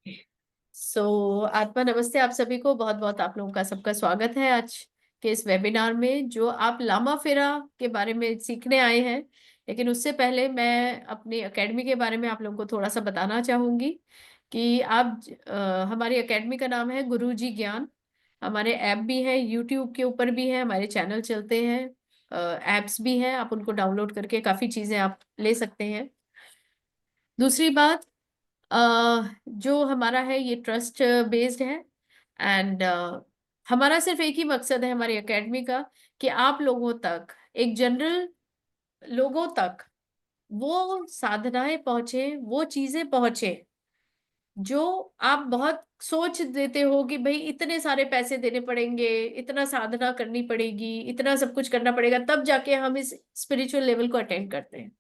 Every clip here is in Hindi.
आत्मा नमस्ते आप सभी को। बहुत बहुत आप लोगों का सबका स्वागत है आज के इस वेबिनार में, जो आप लामा फेरा के बारे में सीखने आए हैं। लेकिन उससे पहले मैं अपनी एकेडमी के बारे में आप लोगों को थोड़ा सा बताना चाहूंगी कि हमारी एकेडमी का नाम है गुरुजी ज्ञान। हमारे ऐप भी है, यूट्यूब के ऊपर भी है, हमारे चैनल चलते हैं, ऐप्स भी हैं, आप उनको डाउनलोड करके काफी चीजें आप ले सकते हैं। दूसरी बात, जो हमारा है ये ट्रस्ट बेस्ड है। एंड हमारा सिर्फ एक ही मकसद है हमारी एकेडमी का, कि आप लोगों तक, एक जनरल लोगों तक वो साधनाएं पहुंचे, वो चीजें पहुंचे जो आप बहुत सोच देते हो कि भाई इतने सारे पैसे देने पड़ेंगे, इतना साधना करनी पड़ेगी, इतना सब कुछ करना पड़ेगा, तब जाके हम इस स्पिरिचुअल लेवल को अटेंड करते हैं।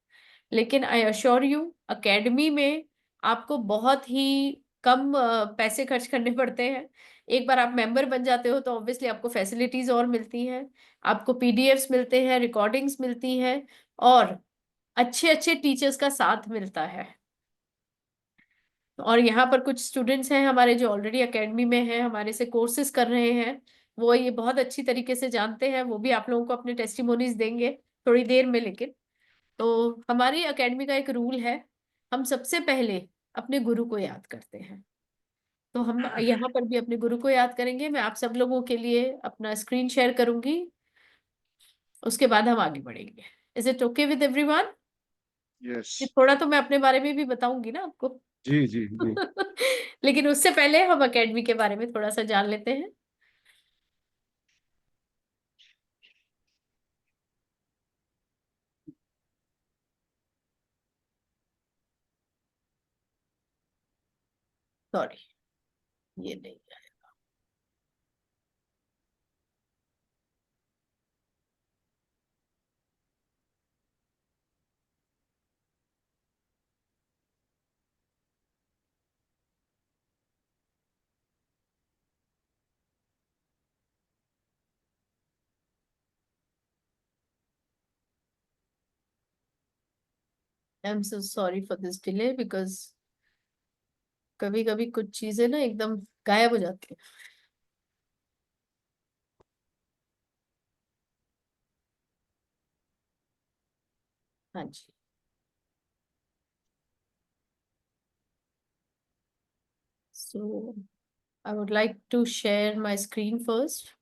लेकिन आई अश्योर यू, अकेडमी में आपको बहुत ही कम पैसे खर्च करने पड़ते हैं। एक बार आप मेंबर बन जाते हो तो ऑब्वियसली आपको फैसिलिटीज और मिलती हैं, आपको पीडीएफ्स मिलते हैं, रिकॉर्डिंग्स मिलती हैं, और अच्छे अच्छे टीचर्स का साथ मिलता है। और यहाँ पर कुछ स्टूडेंट्स हैं हमारे जो ऑलरेडी एकेडमी में हैं, हमारे से कोर्सेज कर रहे हैं, वो ये बहुत अच्छी तरीके से जानते हैं, वो भी आप लोगों को अपने टेस्टिमोनीज देंगे थोड़ी देर में। लेकिन तो हमारी एकेडमी का एक रूल है, हम सबसे पहले अपने गुरु को याद करते हैं। तो हम यहाँ पर भी अपने गुरु को याद करेंगे। मैं आप सब लोगों के लिए अपना स्क्रीन शेयर करूंगी, उसके बाद हम आगे बढ़ेंगे। Is it okay with everyone? Yes. थोड़ा तो मैं अपने बारे में भी बताऊंगी ना आपको। जी जी जी। लेकिन उससे पहले हम एकेडमी के बारे में थोड़ा सा जान लेते हैं। सॉरी, ये नहीं है। I am so sorry for this delay, because कभी कभी कुछ चीजें ना एकदम गायब हो जाती है। हाँ जी। So I would like to share my screen first.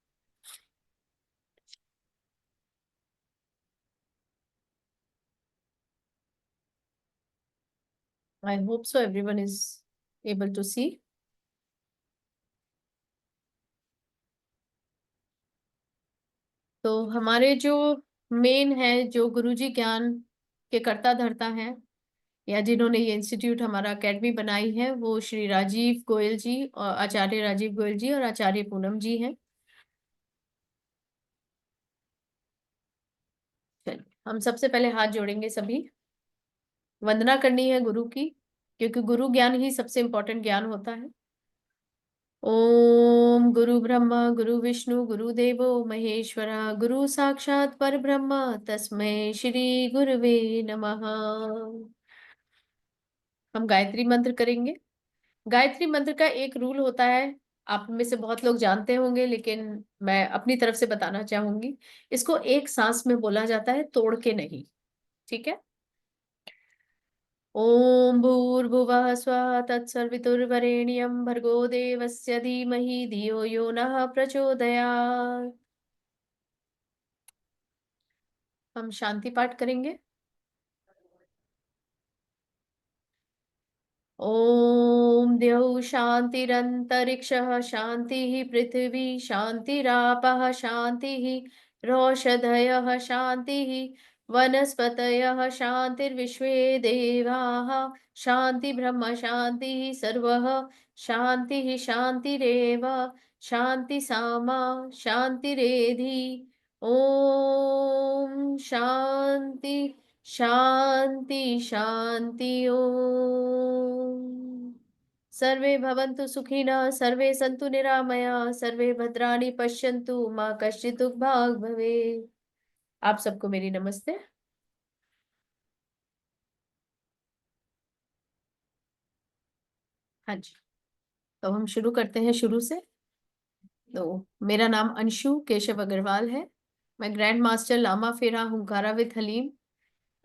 I hope so everyone is able to see. तो हमारे जो मेन है, जो गुरुजी ज्ञान के कर्ता धर्ता हैं, या जिन्होंने ये इंस्टीट्यूट हमारा एकेडमी बनाई है, वो श्री राजीव गोयल जी, और आचार्य राजीव गोयल जी और आचार्य पूनम जी हैं। चलिए हम सबसे पहले हाथ जोड़ेंगे सभी, वंदना करनी है गुरु की, क्योंकि गुरु ज्ञान ही सबसे इंपॉर्टेंट ज्ञान होता है। ओम गुरु ब्रह्मा गुरु विष्णु गुरुदेवो महेश्वरा, गुरु साक्षात परब्रह्म तस्मै श्री गुरुवे नमः। हम गायत्री मंत्र करेंगे। गायत्री मंत्र का एक रूल होता है, आप में से बहुत लोग जानते होंगे, लेकिन मैं अपनी तरफ से बताना चाहूंगी। इसको एक सांस में बोला जाता है, तोड़ के नहीं। ठीक है? ओम भूर्भुवः स्वः तत्सवितुर्वरेण्यं भर्गो देवस्य धीमहि धियो यो नः प्रचोदयात्। हम शांति पाठ करेंगे। ओम द्यौः शान्तिरन्तरिक्षः शान्तिः, पृथिवी शान्तिरापः शान्तिः, रोषधयः शान्तिः, वनस्पतयः शान्तिर्विश्वे देवाः शान्ति, ब्रह्म शान्तिः, सर्वः शान्तिः शान्तिरेव, शान्ति सामा शान्तिरेधि। ओम शांति शांति शांति ओम। सर्वे भवन्तु सुखिनः, सर्वे सन्तु निरामयाः, सर्वे भद्राणि पश्यन्तु मा कश्चित् दुर्भाग् भवेत्। आप सबको मेरी नमस्ते। हाँ जी। तो हम शुरू करते हैं शुरू से। तो मेरा नाम अंशु केशव अग्रवाल है। मैं ग्रैंड मास्टर लामा फेरा हुंकारा विद हलीम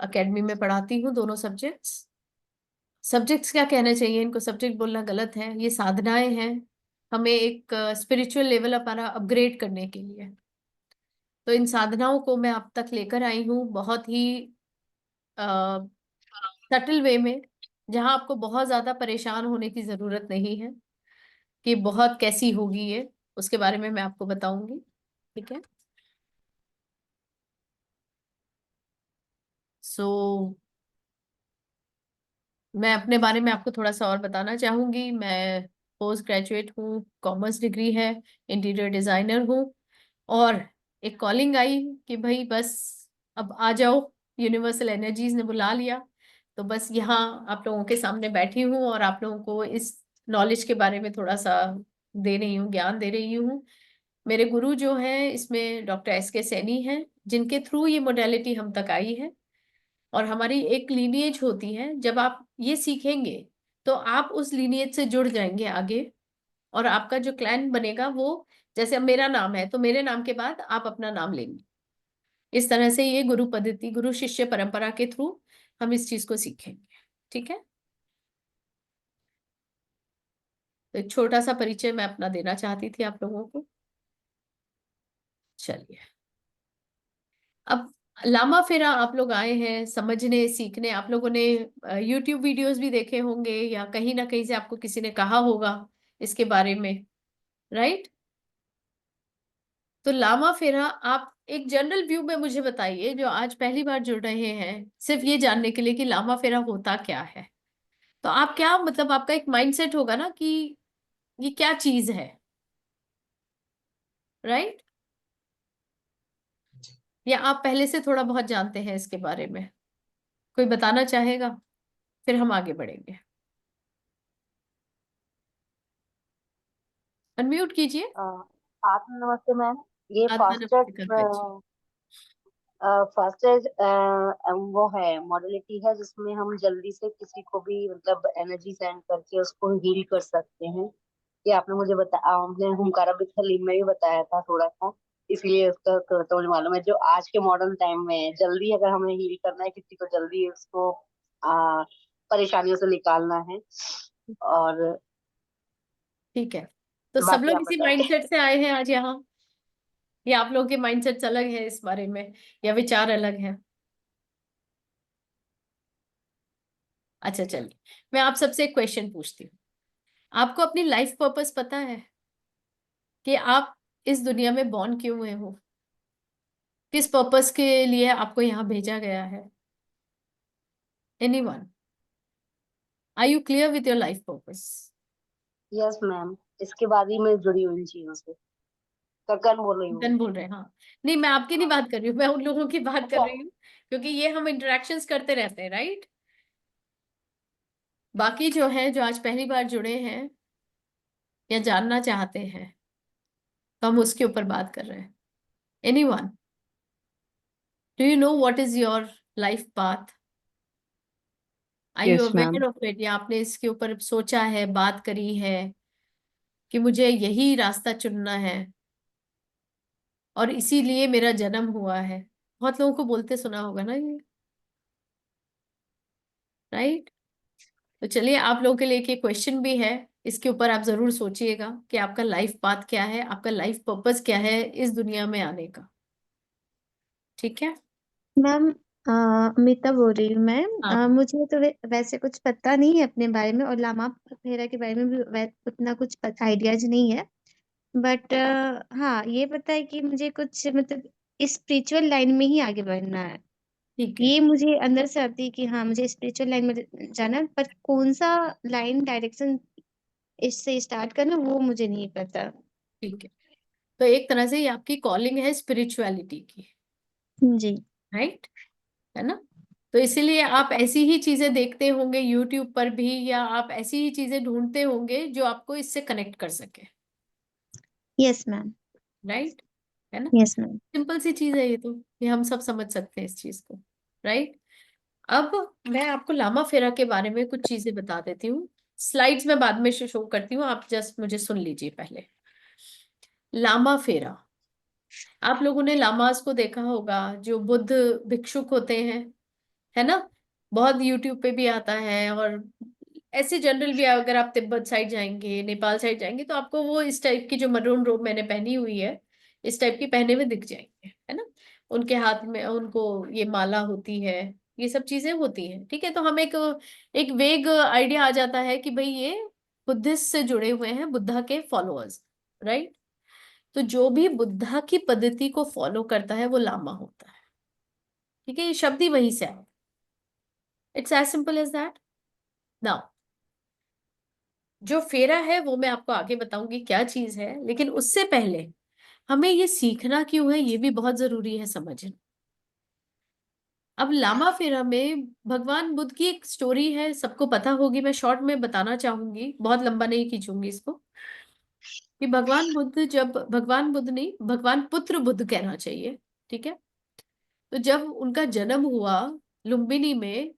एकेडमी में पढ़ाती हूँ, दोनों सब्जेक्ट्स क्या कहना चाहिए, इनको सब्जेक्ट बोलना गलत है, ये साधनाएं हैं हमें एक स्पिरिचुअल लेवल हमारा अपग्रेड करने के लिए। तो इन साधनाओं को मैं अब तक लेकर आई हूँ बहुत ही सटल वे में, जहां आपको बहुत ज्यादा परेशान होने की जरूरत नहीं है कि बहुत कैसी होगी ये, उसके बारे में मैं आपको बताऊंगी। ठीक है। सो मैं अपने बारे में आपको थोड़ा सा और बताना चाहूंगी। मैं पोस्ट ग्रेजुएट हूँ, कॉमर्स डिग्री है, इंटीरियर डिजाइनर हूँ। और एक कॉलिंग आई कि भाई बस अब आ जाओ, यूनिवर्सल एनर्जीज ने बुला लिया। तो बस यहाँ आप लोगों के सामने बैठी हूँ और आप लोगों को इस नॉलेज के बारे में थोड़ा सा दे रही हूँ, ज्ञान दे रही हूँ। मेरे गुरु जो हैं इसमें डॉक्टर S K सैनी हैं, जिनके थ्रू ये मोडेलिटी हम तक आई है। और हमारी एक लीनिएज होती है, जब आप ये सीखेंगे तो आप उस लीनिएज से जुड़ जाएंगे आगे। और आपका जो क्लैन बनेगा वो, जैसे अब मेरा नाम है तो मेरे नाम के बाद आप अपना नाम लेंगे। इस तरह से ये गुरु पद्धति, गुरु शिष्य परंपरा के थ्रू हम इस चीज को सीखेंगे। ठीक है। तो एक छोटा सा परिचय मैं अपना देना चाहती थी आप लोगों को। चलिए, अब लामा फेरा आप लोग आए हैं समझने सीखने। आप लोगों ने यूट्यूब वीडियोस भी देखे होंगे या कहीं ना कहीं से आपको किसी ने कहा होगा इसके बारे में, राइट। तो लामा फेरा आप एक जनरल व्यू में मुझे बताइए, जो आज पहली बार जुड़ रहे हैं सिर्फ ये जानने के लिए कि लामा फेरा होता क्या है। तो आप क्या मतलब, आपका एक माइंडसेट होगा ना कि ये क्या चीज है, राइट। या आप पहले से थोड़ा बहुत जानते हैं इसके बारे में, कोई बताना चाहेगा, फिर हम आगे बढ़ेंगे। अनम्यूट कीजिए। अ, आप नमस्ते मैम। ये आत्मा फास्टेड नमस्ते कर दीजिए। फास्टेड वो है मॉडलिटी है जिसमें हम जल्दी से किसी को भी मतलब एनर्जी सेंड करके उसको हील कर सकते हैं। ये आपने हुंकारा बिथ हलीम में भी बताया था थोड़ा सा, इसलिए उसका थोड़ा तो मुझे मालूम है। जो आज के मॉडर्न टाइम में जल्दी अगर हमें हील करना है किसी को, जल्दी उसको आ, परेशानियों से निकालना है। और ठीक है। तो सब बाकी लोग आप इसी बताइए। माइंडसेट से आए हैं आज यहाँ, या आप लोगों के माइंडसेट्स अलग है इस बारे में, या विचार अलग है। अच्छा चलिए, मैं आप सबसे एक क्वेश्चन पूछती हूँ। आपको अपनी लाइफ पर्पस पता है कि आप इस दुनिया में बॉर्न क्यों हुए हो, किस पर्पस के लिए आपको यहाँ भेजा गया है। Anyone, are you clear with your life purpose. Yes ma'am, इसके बाद ही मैं जुड़ी हुई इन चीजों से। कक्कन बोल रही हूँ। गन बोल रहे हैं, हाँ। नहीं, मैं आपकी नहीं हाँ। बात कर रही हूँ, मैं उन लोगों की बात कर अच्छा। रही हूँ, क्योंकि ये हम इंटरेक्शंस करते रहते हैं, राइट। बाकी जो है, जो आज पहली बार जुड़े हैं या जानना चाहते हैं, तो हम उसके ऊपर बात कर रहे हैं। Anyone, do you know what is your life path. Are you yes ma'am. Aware of it, या आपने इसके ऊपर सोचा है, बात करी है कि मुझे यही रास्ता चुनना है और इसीलिए मेरा जन्म हुआ है। बहुत लोगों को बोलते सुना होगा ना ये, राइट। तो चलिए, आप लोगों के लिए एक क्वेश्चन भी है, इसके ऊपर आप जरूर सोचिएगा कि आपका लाइफ पाथ क्या है, आपका लाइफ पर्पस क्या है इस दुनिया में आने का। ठीक है। मैम, अमिता बोल रही हूँ मैम। हाँ। मुझे तो वैसे कुछ पता नहीं है अपने बारे में, और लामा फेरा के बारे में भी उतना कुछ आइडियाज नहीं है। बट हाँ, ये पता है कि मुझे कुछ मतलब स्पिरिचुअल लाइन में ही आगे बढ़ना है। ठीक है। ये मुझे अंदर से आती है कि हाँ, मुझे स्पिरिचुअल लाइन में जाना है, पर कौन सा लाइन डायरेक्शन इससे स्टार्ट करना वो मुझे नहीं पता। ठीक है। तो एक तरह से ये आपकी कॉलिंग है स्पिरिचुअलिटी की, जी। राइट, है ना। तो इसीलिए आप ऐसी ही चीजें देखते होंगे यूट्यूब पर भी, या आप ऐसी ही चीजें ढूंढते होंगे जो आपको इससे कनेक्ट कर सके, यस मैम। राइट, है ना। Yes ma'am. सिंपल सी चीज है ये तो, ये हम सब समझ सकते हैं इस चीज को, राइट। अब मैं आपको लामा फेरा के बारे में कुछ चीजें बता देती हूँ। स्लाइड्स में बाद में शो करती हूँ, आप जस्ट मुझे सुन लीजिए पहले। लामा फेरा, आप लोगों ने लामास को देखा होगा, जो बुद्ध भिक्षुक होते हैं, है ना? बहुत यूट्यूब पे भी आता है, और ऐसे जनरल भी अगर आप तिब्बत साइड जाएंगे, नेपाल साइड जाएंगे, तो आपको वो इस टाइप की जो मरून रोब मैंने पहनी हुई है, इस टाइप की पहने हुए दिख जाएंगे, है ना? उनके हाथ में उनको ये माला होती है, ये सब चीजें होती हैं, ठीक है? तो हम एक एक वेग आइडिया आ जाता है कि भाई ये बुद्धिस्ट से जुड़े हुए हैं, बुद्धा के फॉलोअर्स, राइट? तो जो भी बुद्धा की पद्धति को फॉलो करता है वो लामा होता है, ठीक है? ये शब्द ही वहीं से आया, it's as simple as that. Now जो फेरा है वो मैं आपको आगे बताऊंगी क्या चीज है, लेकिन उससे पहले हमें ये सीखना क्यों है ये भी बहुत जरूरी है समझना। अब लामा फेरा में भगवान बुद्ध की एक स्टोरी है, सबको पता होगी, मैं शॉर्ट में बताना चाहूंगी, बहुत लंबा नहीं खींचूंगी इसको। कि भगवान बुद्ध, जब भगवान बुद्ध नहीं, भगवान पुत्र बुद्ध कहना चाहिए, ठीक है? तो जब उनका जन्म हुआ लुम्बिनी में,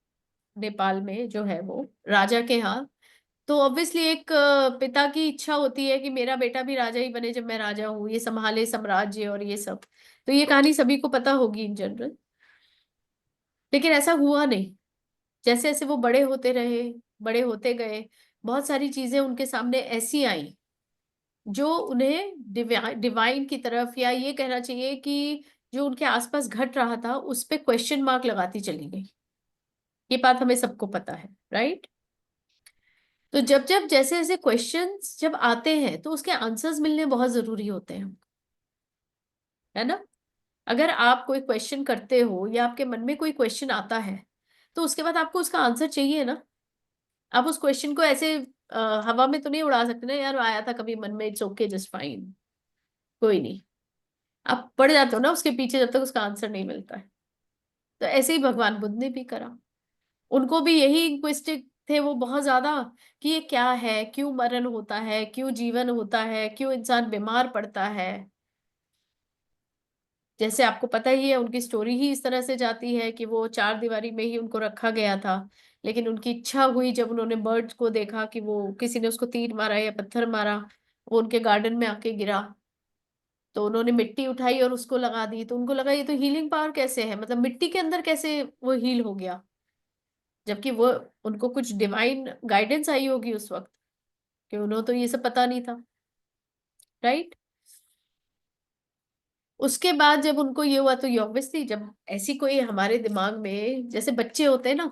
नेपाल में जो है वो राजा के यहाँ, तो ऑब्वियसली एक पिता की इच्छा होती है कि मेरा बेटा भी राजा ही बने, जब मैं राजा हूँ, ये संभाले साम्राज्य और ये सब। तो ये कहानी सभी को पता होगी इन जनरल, लेकिन ऐसा हुआ नहीं। जैसे जैसे वो बड़े होते रहे, बड़े होते गए, बहुत सारी चीजें उनके सामने ऐसी आई जो उन्हें डिवाइन की तरफ, या ये कहना चाहिए कि जो उनके आसपास घट रहा था उस पे क्वेश्चन मार्क लगाती चली गई। ये बात हमें सबको पता है, राइट? तो जब जब जैसे जैसे क्वेश्चंस जब आते हैं तो उसके आंसर्स मिलने बहुत जरूरी होते हैं, है ना? अगर आप कोई क्वेश्चन करते हो या आपके मन में कोई क्वेश्चन आता है, तो उसके बाद आपको उसका आंसर चाहिए ना। आप उस क्वेश्चन को ऐसे हवा में तो नहीं उड़ा सकते ना, यार आया था कभी मन में, इट्स ओके जस्ट फाइन, कोई नहीं। आप पढ़ जाते हो ना उसके पीछे जब तक उसका आंसर नहीं मिलता है। तो ऐसे ही भगवान बुद्ध ने भी करा, उनको भी यही इंक्विस्टिव थे वो बहुत ज्यादा, कि ये क्या है, क्यों मरण होता है, क्यों जीवन होता है, क्यों इंसान बीमार पड़ता है। जैसे आपको पता ही है उनकी स्टोरी ही इस तरह से जाती है कि वो चार दीवारी में ही उनको रखा गया था, लेकिन उनकी इच्छा हुई जब उन्होंने बर्ड्स को देखा कि वो किसी ने उसको तीर मारा या पत्थर मारा, वो उनके गार्डन में आके गिरा, तो उन्होंने मिट्टी उठाई और उसको लगा दी। तो उनको लगा ये तो हीलिंग पावर कैसे है, मतलब मिट्टी के अंदर कैसे वो हील हो गया, जबकि वो उनको कुछ डिवाइन गाइडेंस आई होगी उस वक्त, कि उन्होंने तो ये सब पता नहीं था, राइट? उसके बाद जब उनको ये हुआ, तो ये ऑब्वियसली जब ऐसी कोई हमारे दिमाग में, जैसे बच्चे होते हैं ना,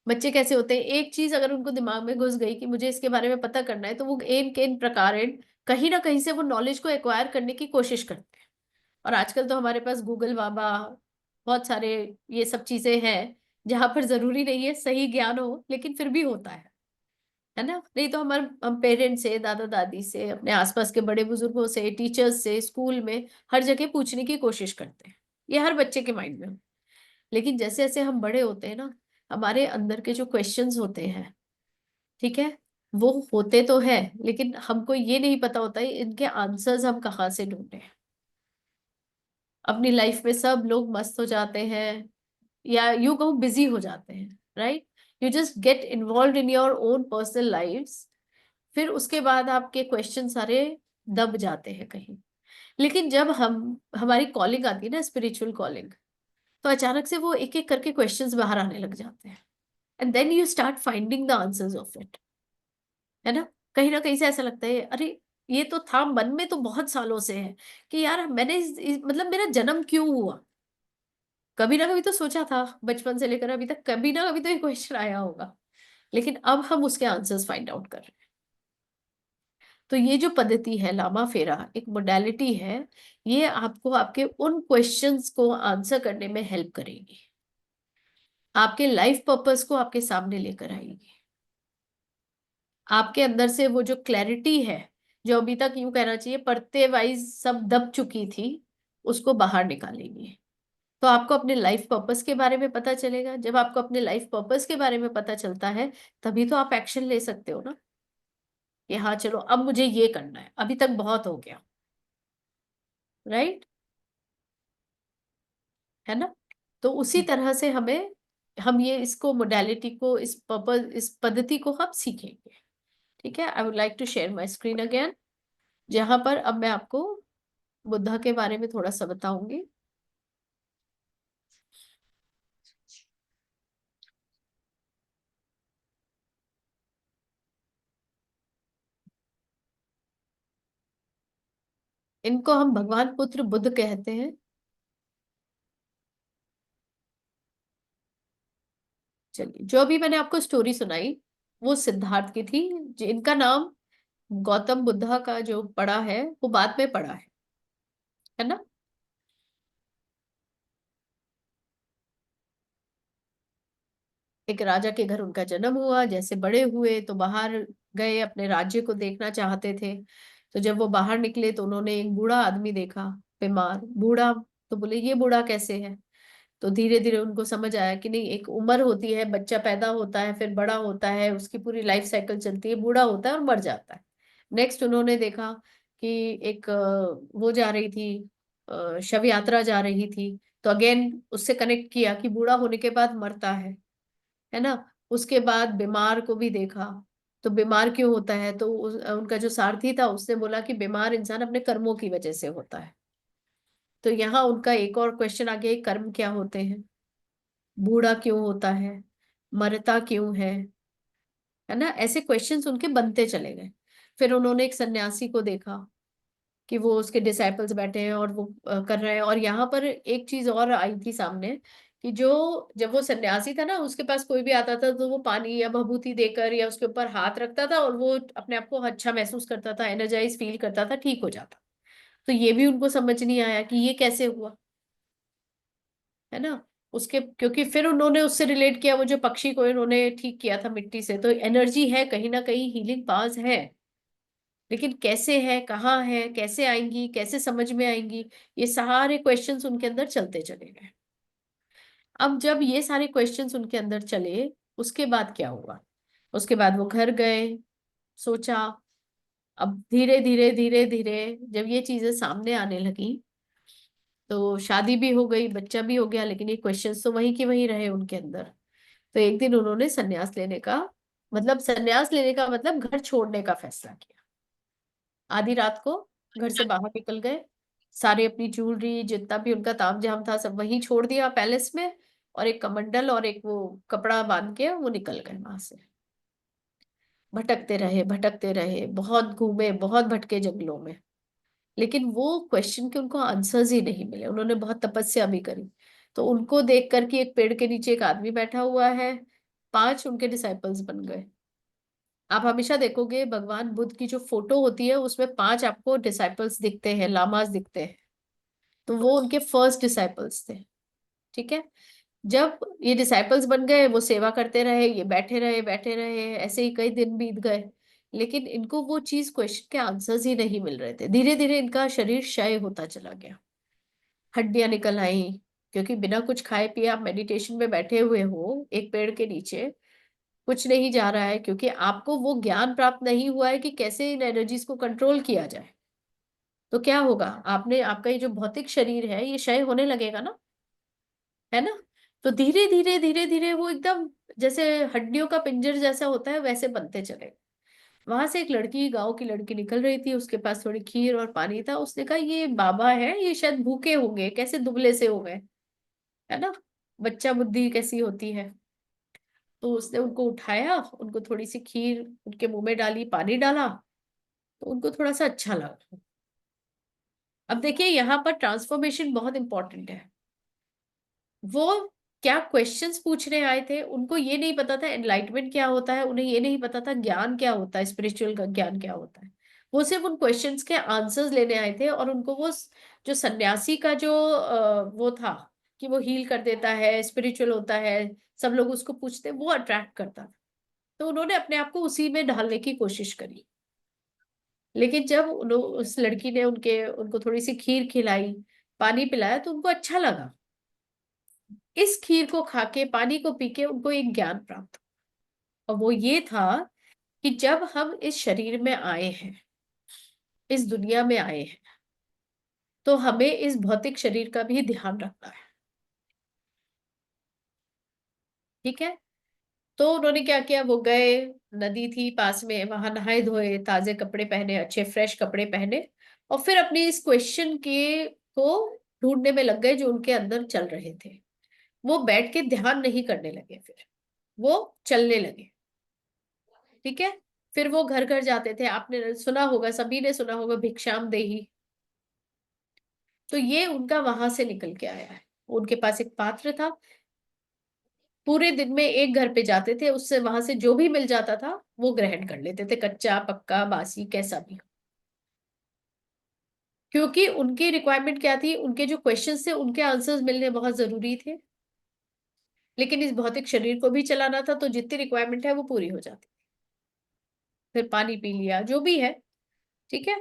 बच्चे कैसे होते हैं, एक चीज अगर उनको दिमाग में घुस गई कि मुझे इसके बारे में पता करना है, तो वो इन प्रकार कहीं ना कहीं से वो नॉलेज को एक्वायर करने की कोशिश करते हैं। और आजकल तो हमारे पास गूगल बाबा, बहुत सारे ये सब चीजें हैं, जहां पर जरूरी नहीं है सही ज्ञान हो, लेकिन फिर भी होता है ना? नहीं तो हम पेरेंट्स से, दादा दादी से, अपने आसपास के बड़े बुजुर्गों से, टीचर्स से, स्कूल में हर जगह पूछने की कोशिश करते हैं, ये हर बच्चे के माइंड में हो। लेकिन जैसे जैसे हम बड़े होते हैं ना, हमारे अंदर के जो क्वेश्चंस होते हैं, ठीक है, वो होते तो है, लेकिन हमको ये नहीं पता होता है इनके आंसर्स हम कहाँ से ढूंढे। अपनी लाइफ में सब लोग मस्त हो जाते हैं, या यूं कहूँ बिजी हो जाते हैं, right? You just get involve in your own personal lifes, फिर उसके बाद आपके क्वेश्चन सारे दब जाते हैं कहीं। लेकिन जब हम हमारी कॉलिंग आती है ना, स्पिरिचुअल कॉलिंग, तो अचानक से वो एक एक करके क्वेश्चंस बाहर आने लग जाते हैं, and then you start finding the answers of it, है ना कहीं से ऐसा लगता है, अरे ये तो था मन में तो बहुत सालों से है, कि यार मैंने मतलब मेरा जन्म क्यों हुआ, कभी ना कभी तो सोचा था, बचपन से लेकर अभी तक कभी ना कभी तो ये क्वेश्चन आया होगा, लेकिन अब हम उसके आंसर्स फाइंड आउट कर रहे हैं। तो ये जो पद्धति है लामा फेरा, एक मोडालिटी है, ये आपको आपके उन क्वेश्चंस को आंसर करने में हेल्प करेगी, आपके लाइफ पर्पस को आपके सामने लेकर आएगी, आपके अंदर से वो जो क्लैरिटी है, जो अभी तक यूं कहना चाहिए पर्दे वाइज सब दब चुकी थी, उसको बाहर निकालेंगे। तो आपको अपने लाइफ पर्पस के बारे में पता चलेगा। जब आपको अपने लाइफ पर्पस के बारे में पता चलता है, तभी तो आप एक्शन ले सकते हो ना, कि हाँ चलो अब मुझे ये करना है, अभी तक बहुत हो गया, राइट? है ना? तो उसी तरह से हम ये इसको मोडालिटी को, इस पर्पस, इस पद्धति को हम सीखेंगे। ठीक है, I would like to share my screen again, जहां पर अब मैं आपको बुद्धा के बारे में थोड़ा सा बताऊंगी। इनको हम भगवान पुत्र बुद्ध कहते हैं। चलिए, जो अभी मैंने आपको स्टोरी सुनाई वो सिद्धार्थ की थी। इनका नाम गौतम बुद्धा का जो पड़ा है वो बाद में पड़ा है ना। एक राजा के घर उनका जन्म हुआ, जैसे बड़े हुए तो बाहर गए, अपने राज्य को देखना चाहते थे। तो जब वो बाहर निकले तो उन्होंने एक बूढ़ा आदमी देखा, बीमार बूढ़ा। तो बोले ये बूढ़ा कैसे है। तो धीरे धीरे उनको समझ आया कि नहीं, एक उम्र होती है, बच्चा पैदा होता है, फिर बड़ा होता है, उसकी पूरी लाइफ साइकिल चलती है, बूढ़ा होता है और मर जाता है। नेक्स्ट उन्होंने देखा कि एक वो जा रही थी, शव यात्रा जा रही थी। तो अगेन उससे कनेक्ट किया कि बूढ़ा होने के बाद मरता है ना। उसके बाद बीमार को भी देखा, तो बीमार क्यों होता है, तो उनका जो सारथी था उसने बोला कि बीमार इंसान अपने कर्मों की वजह से होता है। तो यहाँ उनका एक और क्वेश्चन आ गया, कर्म क्या होते हैं, बूढ़ा क्यों होता है, मरता क्यों है ना। ऐसे क्वेश्चंस उनके बनते चले गए। फिर उन्होंने एक सन्यासी को देखा कि वो उसके डिसाइपल्स बैठे हैं और वो कर रहे हैं। और यहाँ पर एक चीज और आई थी सामने कि जो जब वो सन्यासी था ना, उसके पास कोई भी आता था तो वो पानी या भभूति देकर या उसके ऊपर हाथ रखता था और वो अपने आप को अच्छा महसूस करता था, एनर्जाइज फील करता था, ठीक हो जाता। तो ये भी उनको समझ नहीं आया कि ये कैसे हुआ, है ना। उसके क्योंकि फिर उन्होंने उससे रिलेट किया, वो जो पक्षी को इन्होंने ठीक किया था मिट्टी से, तो एनर्जी है कहीं ना कहीं, हीलिंग पावर्स है। लेकिन कैसे है, कहाँ है, कैसे आएंगी, कैसे समझ में आएंगी, ये सारे क्वेश्चंस उनके अंदर चलते चले गए। अब जब ये सारे क्वेश्चंस उनके अंदर चले, उसके बाद क्या हुआ। उसके बाद वो घर गए, सोचा। अब धीरे धीरे धीरे धीरे जब ये चीजें सामने आने लगी, तो शादी भी हो गई, बच्चा भी हो गया, लेकिन ये क्वेश्चंस तो वहीं के वहीं रहे उनके अंदर। तो एक दिन उन्होंने संन्यास लेने का मतलब घर छोड़ने का फैसला किया। आधी रात को घर से बाहर निकल गए, सारे अपनी ज्वेलरी जितना भी उनका तामझाम था सब वहीं छोड़ दिया पैलेस में, और एक कमंडल और एक वो कपड़ा बांध के वो निकल गए वहां से। भटकते रहे, बहुत घूमे, बहुत भटके जंगलों में। लेकिन वो क्वेश्चन के उनको आंसर्स ही नहीं मिले। उन्होंने बहुत तपस्या भी करी। तो उनको देख करके एक पेड़ के नीचे एक आदमी बैठा हुआ है, 5 उनके डिसाइपल्स बन गए। आप हमेशा देखोगे भगवान बुद्ध की जो फोटो होती है उसमें 5 आपको डिसाइपल्स दिखते हैं, लामास दिखते हैं। तो वो उनके फर्स्ट डिसाइपल्स थे। ठीक है। जब ये डिसाइपल्स बन गए, वो सेवा करते रहे, ये बैठे रहे, ऐसे ही कई दिन बीत गए। लेकिन इनको वो चीज, क्वेश्चन के आंसर्स ही नहीं मिल रहे थे। धीरे धीरे इनका शरीर क्षय होता चला गया, हड्डियां निकल आई। क्योंकि बिना कुछ खाए पिए आप मेडिटेशन में बैठे हुए हो एक पेड़ के नीचे, कुछ नहीं जा रहा है, क्योंकि आपको वो ज्ञान प्राप्त नहीं हुआ है कि कैसे इन एनर्जीज को कंट्रोल किया जाए। तो क्या होगा, आपने आपका ये जो भौतिक शरीर है ये क्षय होने लगेगा ना, है ना। तो धीरे धीरे धीरे धीरे वो एकदम जैसे हड्डियों का पिंजर जैसा होता है वैसे बनते चले। वहां से एक लड़की, गांव की लड़की निकल रही थी, उसके पास थोड़ी खीर और पानी था। उसने कहा ये बाबा है, ये शायद भूखे होंगे, कैसे दुबले से हो गए, है ना। बच्चा बुद्धि कैसी होती है। तो उसने उनको उठाया, उनको थोड़ी सी खीर उनके मुंह में डाली, पानी डाला, तो उनको थोड़ा सा अच्छा लगा। अब देखिए यहाँ पर ट्रांसफॉर्मेशन बहुत इंपॉर्टेंट है। वो क्या क्वेश्चंस पूछने आए थे, उनको ये नहीं पता था एनलाइटमेंट क्या होता है, उन्हें ये नहीं पता था ज्ञान क्या होता है, स्पिरिचुअल का ज्ञान क्या होता है। वो सिर्फ उन क्वेश्चंस के आंसर्स लेने आए थे। और उनको वो जो सन्यासी का जो वो था कि वो हील कर देता है, स्पिरिचुअल होता है, सब लोग उसको पूछते, वो अट्रैक्ट करता था। तो उन्होंने अपने आप को उसी में ढालने की कोशिश करी। लेकिन जब उस लड़की ने उनको थोड़ी सी खीर खिलाई, पानी पिलाया, तो उनको अच्छा लगा। इस खीर को खा के, पानी को पी के उनको एक ज्ञान प्राप्त हुआ। और वो ये था कि जब हम इस शरीर में आए हैं, इस दुनिया में आए हैं, तो हमें इस भौतिक शरीर का भी ध्यान रखना है। ठीक है। तो उन्होंने क्या किया, वो गए, नदी थी पास में, वहां नहाए धोए, ताजे कपड़े पहने, अच्छे फ्रेश कपड़े पहने, और फिर अपने इस क्वेश्चन के को ढूंढने में लग गए जो उनके अंदर चल रहे थे। वो बैठ के ध्यान नहीं करने लगे, फिर वो चलने लगे। ठीक है। फिर वो घर घर जाते थे, आपने सुना होगा, सभी ने सुना होगा, भिक्षाम देही। तो ये उनका वहां से निकल के आया है। उनके पास एक पात्र था, पूरे दिन में एक घर पे जाते थे, उससे वहां से जो भी मिल जाता था वो ग्रहण कर लेते थे, कच्चा पक्का बासी कैसा भी। क्योंकि उनकी रिक्वायरमेंट क्या थी, उनके जो क्वेश्चंस थे उनके आंसर्स मिलने बहुत जरूरी थे, लेकिन इस भौतिक शरीर को भी चलाना था, तो जितनी रिक्वायरमेंट है वो पूरी हो जाती। फिर पानी पी लिया, जो भी है। ठीक है।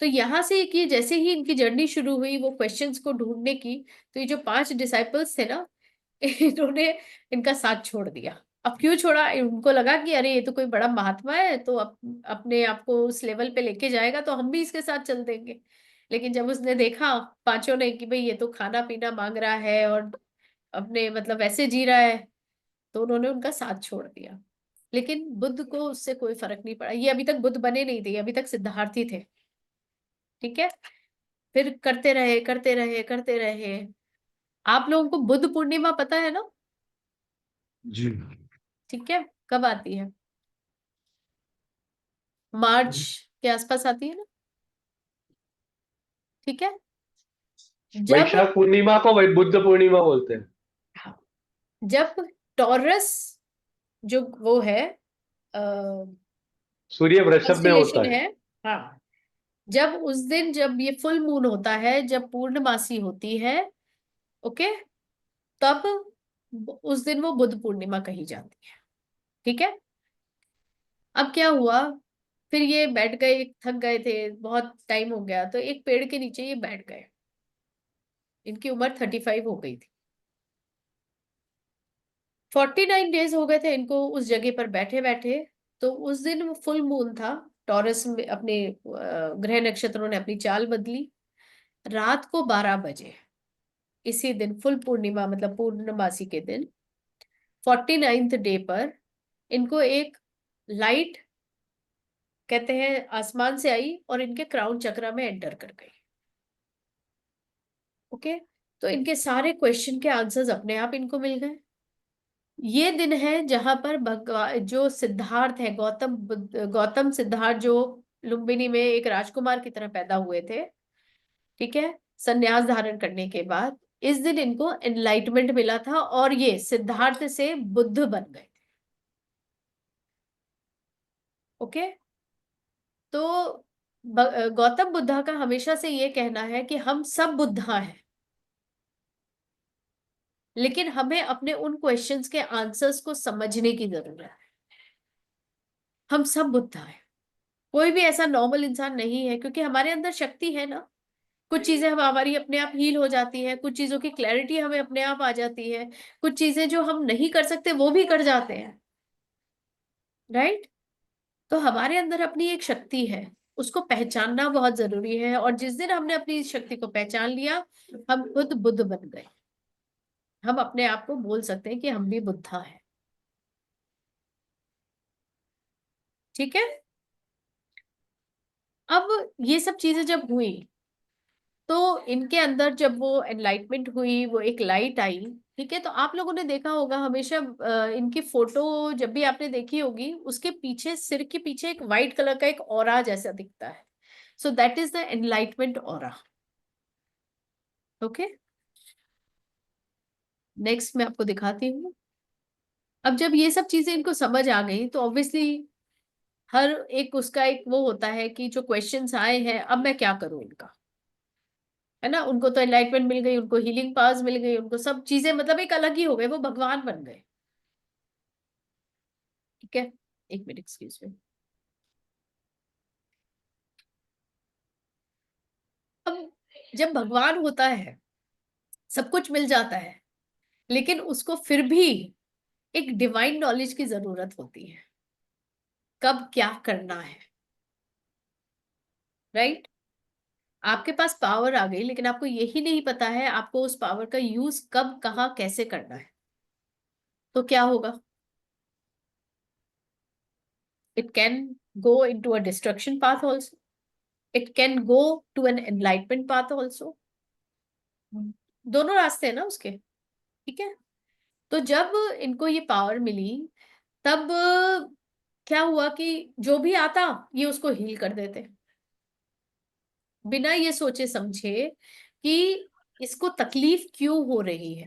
तो यहां से कि जैसे ही इनकी जर्नी शुरू हुई वो क्वेश्चंस को ढूंढने की, तो ये जो 5 डिसाइपल्स थे ना, इन्होंने इनका साथ छोड़ दिया। अब क्यों छोड़ा, उनको लगा कि अरे ये तो कोई बड़ा महात्मा है, तो अपने आप को उस लेवल पे लेके जाएगा, तो हम भी इसके साथ चल देंगे। लेकिन जब उसने देखा पांचों ने कि भाई ये तो खाना पीना मांग रहा है और अपने मतलब वैसे जी रहा है, तो उन्होंने उनका साथ छोड़ दिया। लेकिन बुद्ध को उससे कोई फर्क नहीं पड़ा, ये अभी तक बुद्ध बने नहीं थे, अभी तक सिद्धार्थी थे। ठीक है। फिर करते रहे करते रहे करते रहे। आप लोगों को बुद्ध पूर्णिमा पता है ना? जी। ठीक है। कब आती है? मार्च के आसपास आती है ना? ठीक है। जब वैशाख पूर्णिमा को वही बुद्ध पूर्णिमा बोलते हैं। हाँ, जब टॉरस जो वो है सूर्य वृषभ में होता कॉन्स्टिलेशन है। है, हाँ, जब उस दिन जब ये फुल मून होता है, जब पूर्णमासी होती है, ओके, तब उस दिन वो बुद्ध पूर्णिमा कही जाती है। ठीक है। अब क्या हुआ, फिर ये बैठ गए, थक गए थे, बहुत टाइम हो गया, तो एक पेड़ के नीचे ये बैठ गए। इनकी उम्र 35 हो गई थी। 49 डेज हो गए थे इनको उस जगह पर बैठे बैठे। तो उस दिन फुल मून था, टॉरस में अपने ग्रह नक्षत्रों ने अपनी चाल बदली। रात को 12 बजे, इसी दिन फुल पूर्णिमा मतलब पूर्णमासी के दिन, 49th डे पर इनको एक लाइट, कहते हैं, आसमान से आई और इनके क्राउन चक्र में एंटर कर गई। ओके। तो इनके सारे क्वेश्चन के आंसर्स अपने आप इनको मिल गए। ये दिन है जहां पर भगवान जो सिद्धार्थ है, गौतम सिद्धार्थ, जो लुम्बिनी में एक राजकुमार की तरह पैदा हुए थे, ठीक है, संन्यास धारण करने के बाद, इस दिन इनको एनलाइटमेंट मिला था और ये सिद्धार्थ से बुद्ध बन गए। ओके। तो गौतम बुद्धा का हमेशा से ये कहना है कि हम सब बुद्धा हैं, लेकिन हमें अपने उन क्वेश्चंस के आंसर्स को समझने की जरूरत है। हम सब बुद्धा हैं, कोई भी ऐसा नॉर्मल इंसान नहीं है, क्योंकि हमारे अंदर शक्ति है ना। कुछ चीजें हम हमारी अपने आप हील हो जाती है, कुछ चीजों की क्लैरिटी हमें अपने आप आ जाती है, कुछ चीजें जो हम नहीं कर सकते वो भी कर जाते हैं। राइट। तो हमारे अंदर अपनी एक शक्ति है, उसको पहचानना बहुत जरूरी है, और जिस दिन हमने अपनी इस शक्ति को पहचान लिया, हम खुद बुद्ध बन गए। हम अपने आप को बोल सकते हैं कि हम भी बुद्धा हैं। ठीक है। अब ये सब चीजें जब हुई, तो इनके अंदर जब वो एनलाइटमेंट हुई, वो एक लाइट आई। ठीक है। तो आप लोगों ने देखा होगा हमेशा, इनकी फोटो जब भी आपने देखी होगी, उसके पीछे, सिर के पीछे एक व्हाइट कलर का एक ऑरा जैसा दिखता है। So that is the enlightenment aura. Okay. Next मैं आपको दिखाती हूँ। अब जब ये सब चीजें इनको समझ आ गई, तो ऑब्वियसली हर एक उसका एक वो होता है कि जो क्वेश्चंस आए हैं, अब मैं क्या करूं इनका, है ना। उनको तो एनलाइटमेंट मिल गई, उनको हीलिंग पावर्स मिल गई, उनको सब चीजें मतलब एक अलग ही हो गए, वो भगवान बन गए। ठीक है। एक मिनट, एक्सक्यूज मी। अब जब भगवान होता है, सब कुछ मिल जाता है, लेकिन उसको फिर भी एक डिवाइन नॉलेज की जरूरत होती है, कब क्या करना है। राइट। आपके पास पावर आ गई, लेकिन आपको यही नहीं पता है आपको उस पावर का यूज कब, कहाँ, कैसे करना है, तो क्या होगा? It can go into a destruction path also. It can go to an enlightenment path also. दोनों रास्ते हैं ना उसके, ठीक है। तो जब इनको ये पावर मिली, तब क्या हुआ कि जो भी आता ये उसको हील कर देते, बिना ये सोचे समझे कि इसको तकलीफ क्यों हो रही है।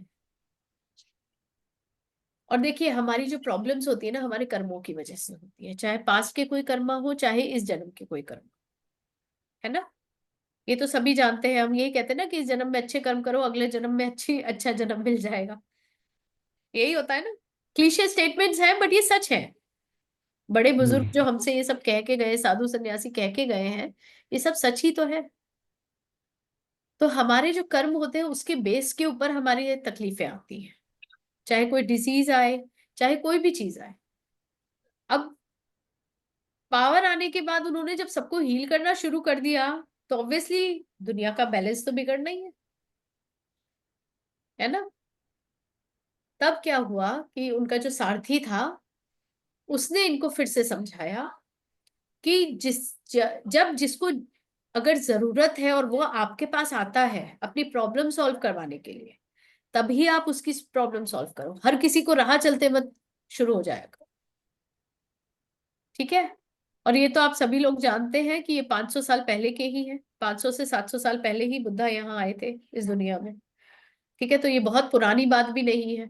और देखिए, हमारी जो प्रॉब्लम्स होती है ना, हमारे कर्मों की वजह से होती है, चाहे पास्ट के कोई कर्म हो, चाहे इस जन्म के कोई कर्म, है ना। ये तो सभी जानते हैं, हम यही कहते हैं ना कि इस जन्म में अच्छे कर्म करो, अगले जन्म में अच्छा जन्म मिल जाएगा। यही होता है ना, क्लीशे स्टेटमेंट्स हैं, बट ये सच है। बड़े बुजुर्ग जो हमसे ये सब कह के गए, साधु सन्यासी कह के गए हैं, ये सब सच ही तो है। तो हमारे जो कर्म होते हैं उसके बेस के ऊपर हमारी ये तकलीफें आती हैं, चाहे कोई डिजीज आए, चाहे कोई भी चीज आए। अब पावर आने के बाद उन्होंने जब सबको हील करना शुरू कर दिया, तो ऑब्वियसली दुनिया का बैलेंस तो बिगड़ना ही है ना। तब क्या हुआ कि उनका जो सारथी था, उसने इनको फिर से समझाया कि जब जिसको अगर जरूरत है और वो आपके पास आता है अपनी प्रॉब्लम सॉल्व करवाने के लिए, तभी आप उसकी प्रॉब्लम सॉल्व करो। हर किसी को राह चलते मत शुरू हो जाएगा, ठीक है। और ये तो आप सभी लोग जानते हैं कि ये 500 साल पहले के ही हैं, 500 से 700 साल पहले ही बुद्धा यहाँ आए थे इस दुनिया में, ठीक है। तो ये बहुत पुरानी बात भी नहीं है।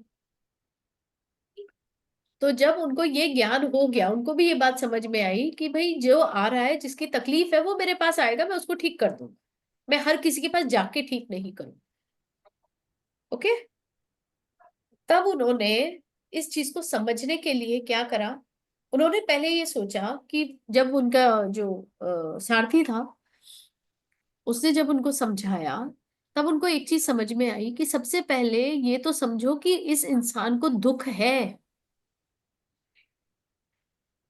तो जब उनको ये ज्ञान हो गया, उनको भी ये बात समझ में आई कि भाई जो आ रहा है, जिसकी तकलीफ है, वो मेरे पास आएगा, मैं उसको ठीक कर दूंगा, मैं हर किसी के पास जाके ठीक नहीं करूँ। ओके। तब उन्होंने इस चीज को समझने के लिए क्या करा, उन्होंने पहले ये सोचा कि जब उनका जो सारथी था, उसने जब उनको समझाया, तब उनको एक चीज समझ में आई कि सबसे पहले ये तो समझो कि इस इंसान को दुख है,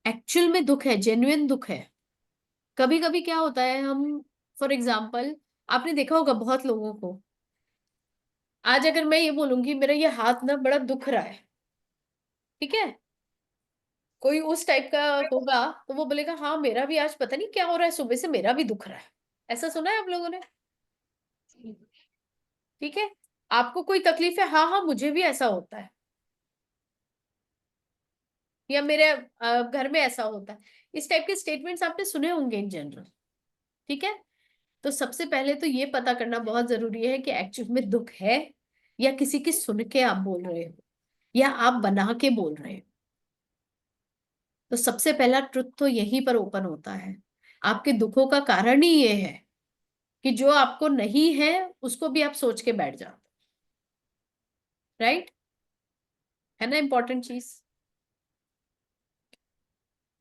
एक्चुअल में दुख है, जेन्युइन दुख है। कभी कभी क्या होता है, हम फॉर एग्जाम्पल, आपने देखा होगा बहुत लोगों को, आज अगर मैं ये बोलूंगी मेरा ये हाथ ना बड़ा दुख रहा है, ठीक है, कोई उस टाइप का होगा, तो वो बोलेगा हाँ मेरा भी आज पता नहीं क्या हो रहा है, सुबह से मेरा भी दुख रहा है। ऐसा सुना है आप लोगों ने, ठीक है। आपको कोई तकलीफ है, हाँ हाँ मुझे भी ऐसा होता है, या मेरे घर में ऐसा होता है। इस टाइप के स्टेटमेंट्स आपने सुने होंगे इन जनरल, ठीक है। तो सबसे पहले तो ये पता करना बहुत जरूरी है कि एक्चुअल में दुख है, या किसी की सुन के आप बोल रहे हो, या आप बना के बोल रहे हो। तो सबसे पहला ट्रुथ तो यहीं पर ओपन होता है। आपके दुखों का कारण ही ये है कि जो आपको नहीं है उसको भी आप सोच के बैठ जाते, राइट, है ना, इंपॉर्टेंट चीज।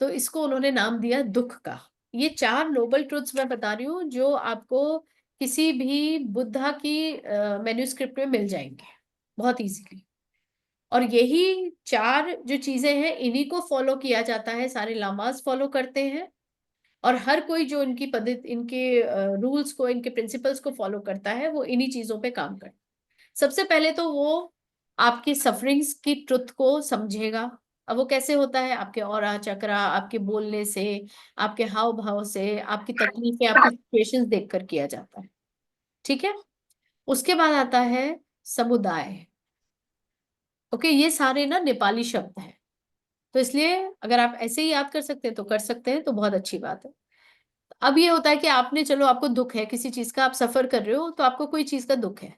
तो इसको उन्होंने नाम दिया दुख का। ये 4 नोबल ट्रुथ्स मैं बता रही हूँ, जो आपको किसी भी बुद्धा की मैन्युस्क्रिप्ट में मिल जाएंगे बहुत इजीली। और यही 4 जो चीजें हैं, इन्हीं को फॉलो किया जाता है, सारे लामास फॉलो करते हैं। और हर कोई जो इनकी पद्धति, इनके रूल्स को, इनके प्रिंसिपल्स को फॉलो करता है, वो इन्हीं चीजों पे काम करता है। सबसे पहले तो वो आपकी सफरिंग्स की ट्रुथ को समझेगा। अब वो कैसे होता है, आपके ऑरा चक्रा, आपके बोलने से, आपके हाव भाव से, आपकी तकलीफें, आपकी सिचुएशंस देखकर किया जाता है, ठीक है। उसके बाद आता है समुदाय। ओके, ये सारे ना नेपाली शब्द हैं, तो इसलिए अगर आप ऐसे ही याद कर सकते हैं तो कर सकते हैं, तो बहुत अच्छी बात है। अब ये होता है कि आपने, चलो आपको दुख है किसी चीज का, आप सफर कर रहे हो, तो आपको कोई चीज का दुख है।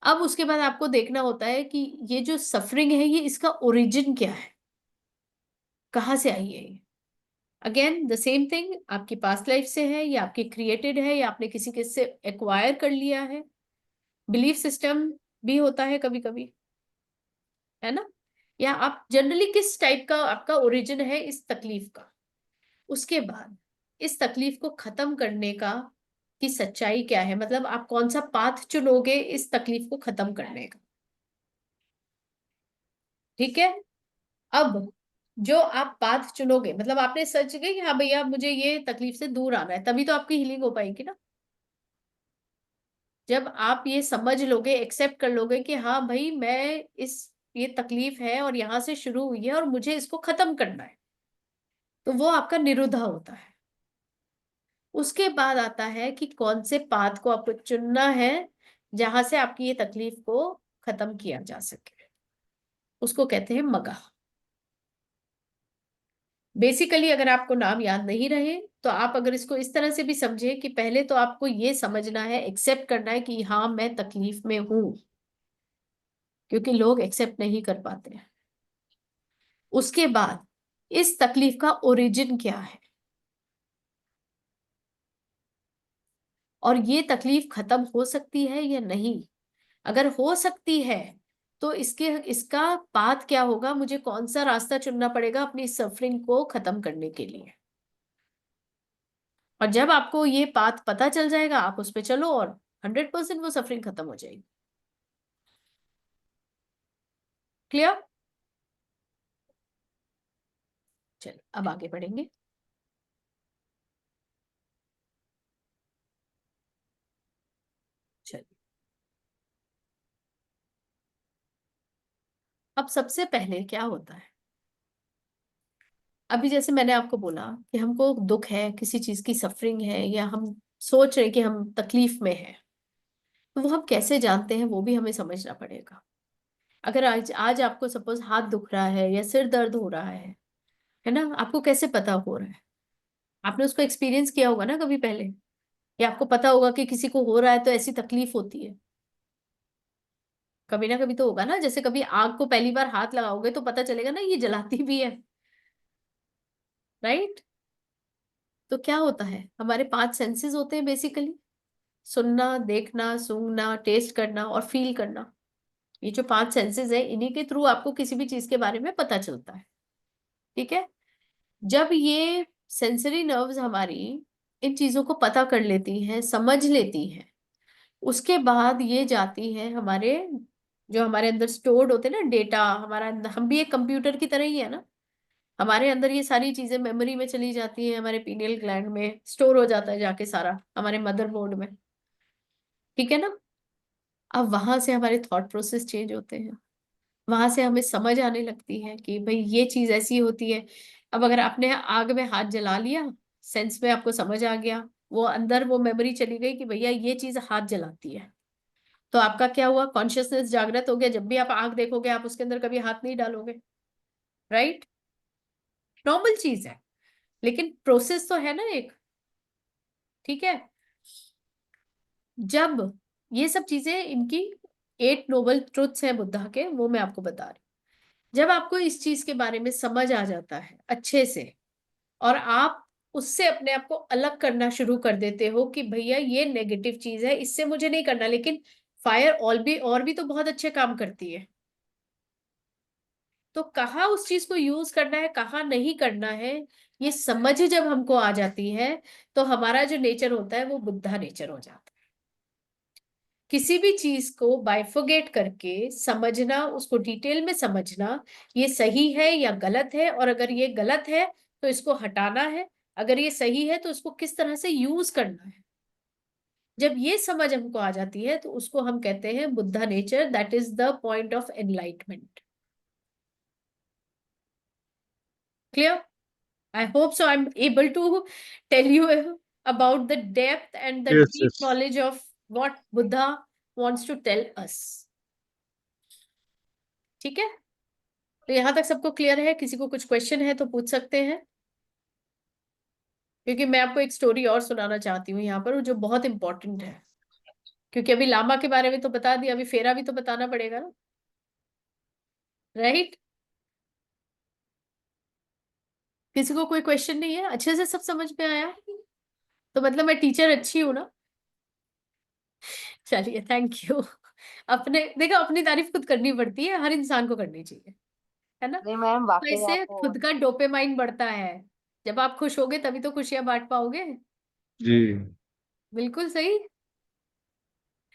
अब उसके बाद आपको देखना होता है कि ये जो सफरिंग है, ये इसका ओरिजिन क्या है, कहाँ से आई है ये। अगेन द सेम थिंग, आपकी पास्ट लाइफ से है, या आपकी क्रिएटेड है, या आपने किसी के से एक्वायर कर लिया है। बिलीफ सिस्टम भी होता है कभी कभी, है ना। या आप जनरली किस टाइप का आपका ओरिजिन है इस तकलीफ का। उसके बाद इस तकलीफ को खत्म करने का की सच्चाई क्या है, मतलब आप कौन सा पाथ चुनोगे इस तकलीफ को खत्म करने का, ठीक है। अब जो आप पाथ चुनोगे, मतलब आपने सर्च किया कि हाँ भैया मुझे ये तकलीफ से दूर आना है, तभी तो आपकी हीलिंग हो पाएगी ना। जब आप ये समझ लोगे, एक्सेप्ट कर लोगे कि हाँ भाई मैं इस, ये तकलीफ है और यहाँ से शुरू हुई है और मुझे इसको खत्म करना है, तो वो आपका निरुद्धा होता है। उसके बाद आता है कि कौन से पाथ को आपको चुनना है जहां से आपकी ये तकलीफ को खत्म किया जा सके, उसको कहते हैं मगा। बेसिकली अगर आपको नाम याद नहीं रहे तो आप अगर इसको इस तरह से भी समझे कि पहले तो आपको ये समझना है, एक्सेप्ट करना है कि हाँ मैं तकलीफ में हूं, क्योंकि लोग एक्सेप्ट नहीं कर पाते हैं। उसके बाद इस तकलीफ का ओरिजिन क्या है और ये तकलीफ खत्म हो सकती है या नहीं। अगर हो सकती है तो इसका पाथ क्या होगा, मुझे कौन सा रास्ता चुनना पड़ेगा अपनी सफरिंग को खत्म करने के लिए। और जब आपको ये पाथ पता चल जाएगा आप उस पर चलो और 100% वो सफरिंग खत्म हो जाएगी। क्लियर? चलो अब आगे बढ़ेंगे। चलिए अब सबसे पहले क्या होता है, अभी जैसे मैंने आपको बोला कि हमको दुख है, किसी चीज की सफरिंग है, या हम सोच रहे कि हम तकलीफ में हैं, तो वो हम कैसे जानते हैं वो भी हमें समझना पड़ेगा। अगर आज आज आपको सपोज हाथ दुख रहा है या सिर दर्द हो रहा है ना, आपको कैसे पता हो रहा है? आपने उसको एक्सपीरियंस किया होगा ना कभी पहले, या आपको पता होगा कि किसी को हो रहा है तो ऐसी तकलीफ होती है। कभी ना कभी तो होगा ना, जैसे कभी आग को पहली बार हाथ लगाओगे तो पता चलेगा ना ये जलाती भी है, राइट? तो क्या होता है, हमारे 5 सेंसेस होते हैं बेसिकली, सुनना, देखना, सूंघना, टेस्ट करना और फील करना। ये जो 5 सेंसेस है इन्हीं के थ्रू आपको किसी भी चीज के बारे में पता चलता है। ठीक है? जब ये सेंसरी नर्व्स हमारी इन चीजों को पता कर लेती हैं, समझ लेती हैं, उसके बाद ये जाती है हमारे जो हमारे अंदर स्टोर्ड होते हैं ना डेटा, हमारा हम भी एक कंप्यूटर की तरह ही है ना, हमारे अंदर ये सारी चीजें मेमोरी में चली जाती है, हमारे पीनियल ग्लैंड में स्टोर हो जाता है जाके सारा हमारे मदरबोर्ड में। ठीक है ना? अब वहां से हमारे थॉट प्रोसेस चेंज होते हैं, वहां से हमें समझ आने लगती है कि भाई ये चीज ऐसी होती है। अब अगर आपने आग में हाथ जला लिया, सेंस में आपको समझ आ गया, वो अंदर वो मेमोरी चली गई कि भैया ये चीज हाथ जलाती है, तो आपका क्या हुआ, कॉन्शियसनेस जागृत हो गया। जब भी आप आग देखोगे आप उसके अंदर कभी हाथ नहीं डालोगे, राइट? नॉर्मल चीज है, लेकिन प्रोसेस तो है ना एक। ठीक है? जब ये सब चीजें इनकी 8 नोबल ट्रुथ्स हैं बुद्धा के, वो मैं आपको बता रही हूँ। जब आपको इस चीज के बारे में समझ आ जाता है अच्छे से, और आप उससे अपने आप को अलग करना शुरू कर देते हो कि भैया ये नेगेटिव चीज है, इससे मुझे नहीं करना, लेकिन फायर और भी तो बहुत अच्छे काम करती है। तो कहाँ उस चीज को यूज करना है, कहाँ नहीं करना है, ये समझ जब हमको आ जाती है तो हमारा जो नेचर होता है वो बुद्धा नेचर हो जाता है। किसी भी चीज को बाइफोगेट करके समझना, उसको डिटेल में समझना, ये सही है या गलत है, और अगर ये गलत है तो इसको हटाना है, अगर ये सही है तो उसको किस तरह से यूज करना है। जब ये समझ हमको आ जाती है तो उसको हम कहते हैं Buddha nature, that is the point of enlightenment. Clear? I hope so. I'm able to tell you about the depth and the Yes, deep yes. knowledge of what Buddha wants to tell us. ठीक है? तो यहां तक सबको क्लियर है? किसी को कुछ क्वेश्चन है तो पूछ सकते हैं, क्योंकि मैं आपको एक स्टोरी और सुनाना चाहती हूँ यहाँ पर जो बहुत इंपॉर्टेंट है। क्योंकि अभी लामा के बारे में तो बता दिया, अभी फेरा भी तो बताना पड़ेगा ना, राइट? किसी को कोई क्वेश्चन नहीं है? अच्छे से सब समझ में आया? तो मतलब मैं टीचर अच्छी हूँ ना? चलिए, थैंक यू। अपने देखो, अपनी तारीफ खुद करनी पड़ती है, हर इंसान को करनी चाहिए, है ना? नहीं मैम, तो वाकई इससे आप खुद का डोपामाइन बढ़ता है। जब आप खुश होगे तभी तो खुशियां बांट पाओगे। जी। बिल्कुल सही।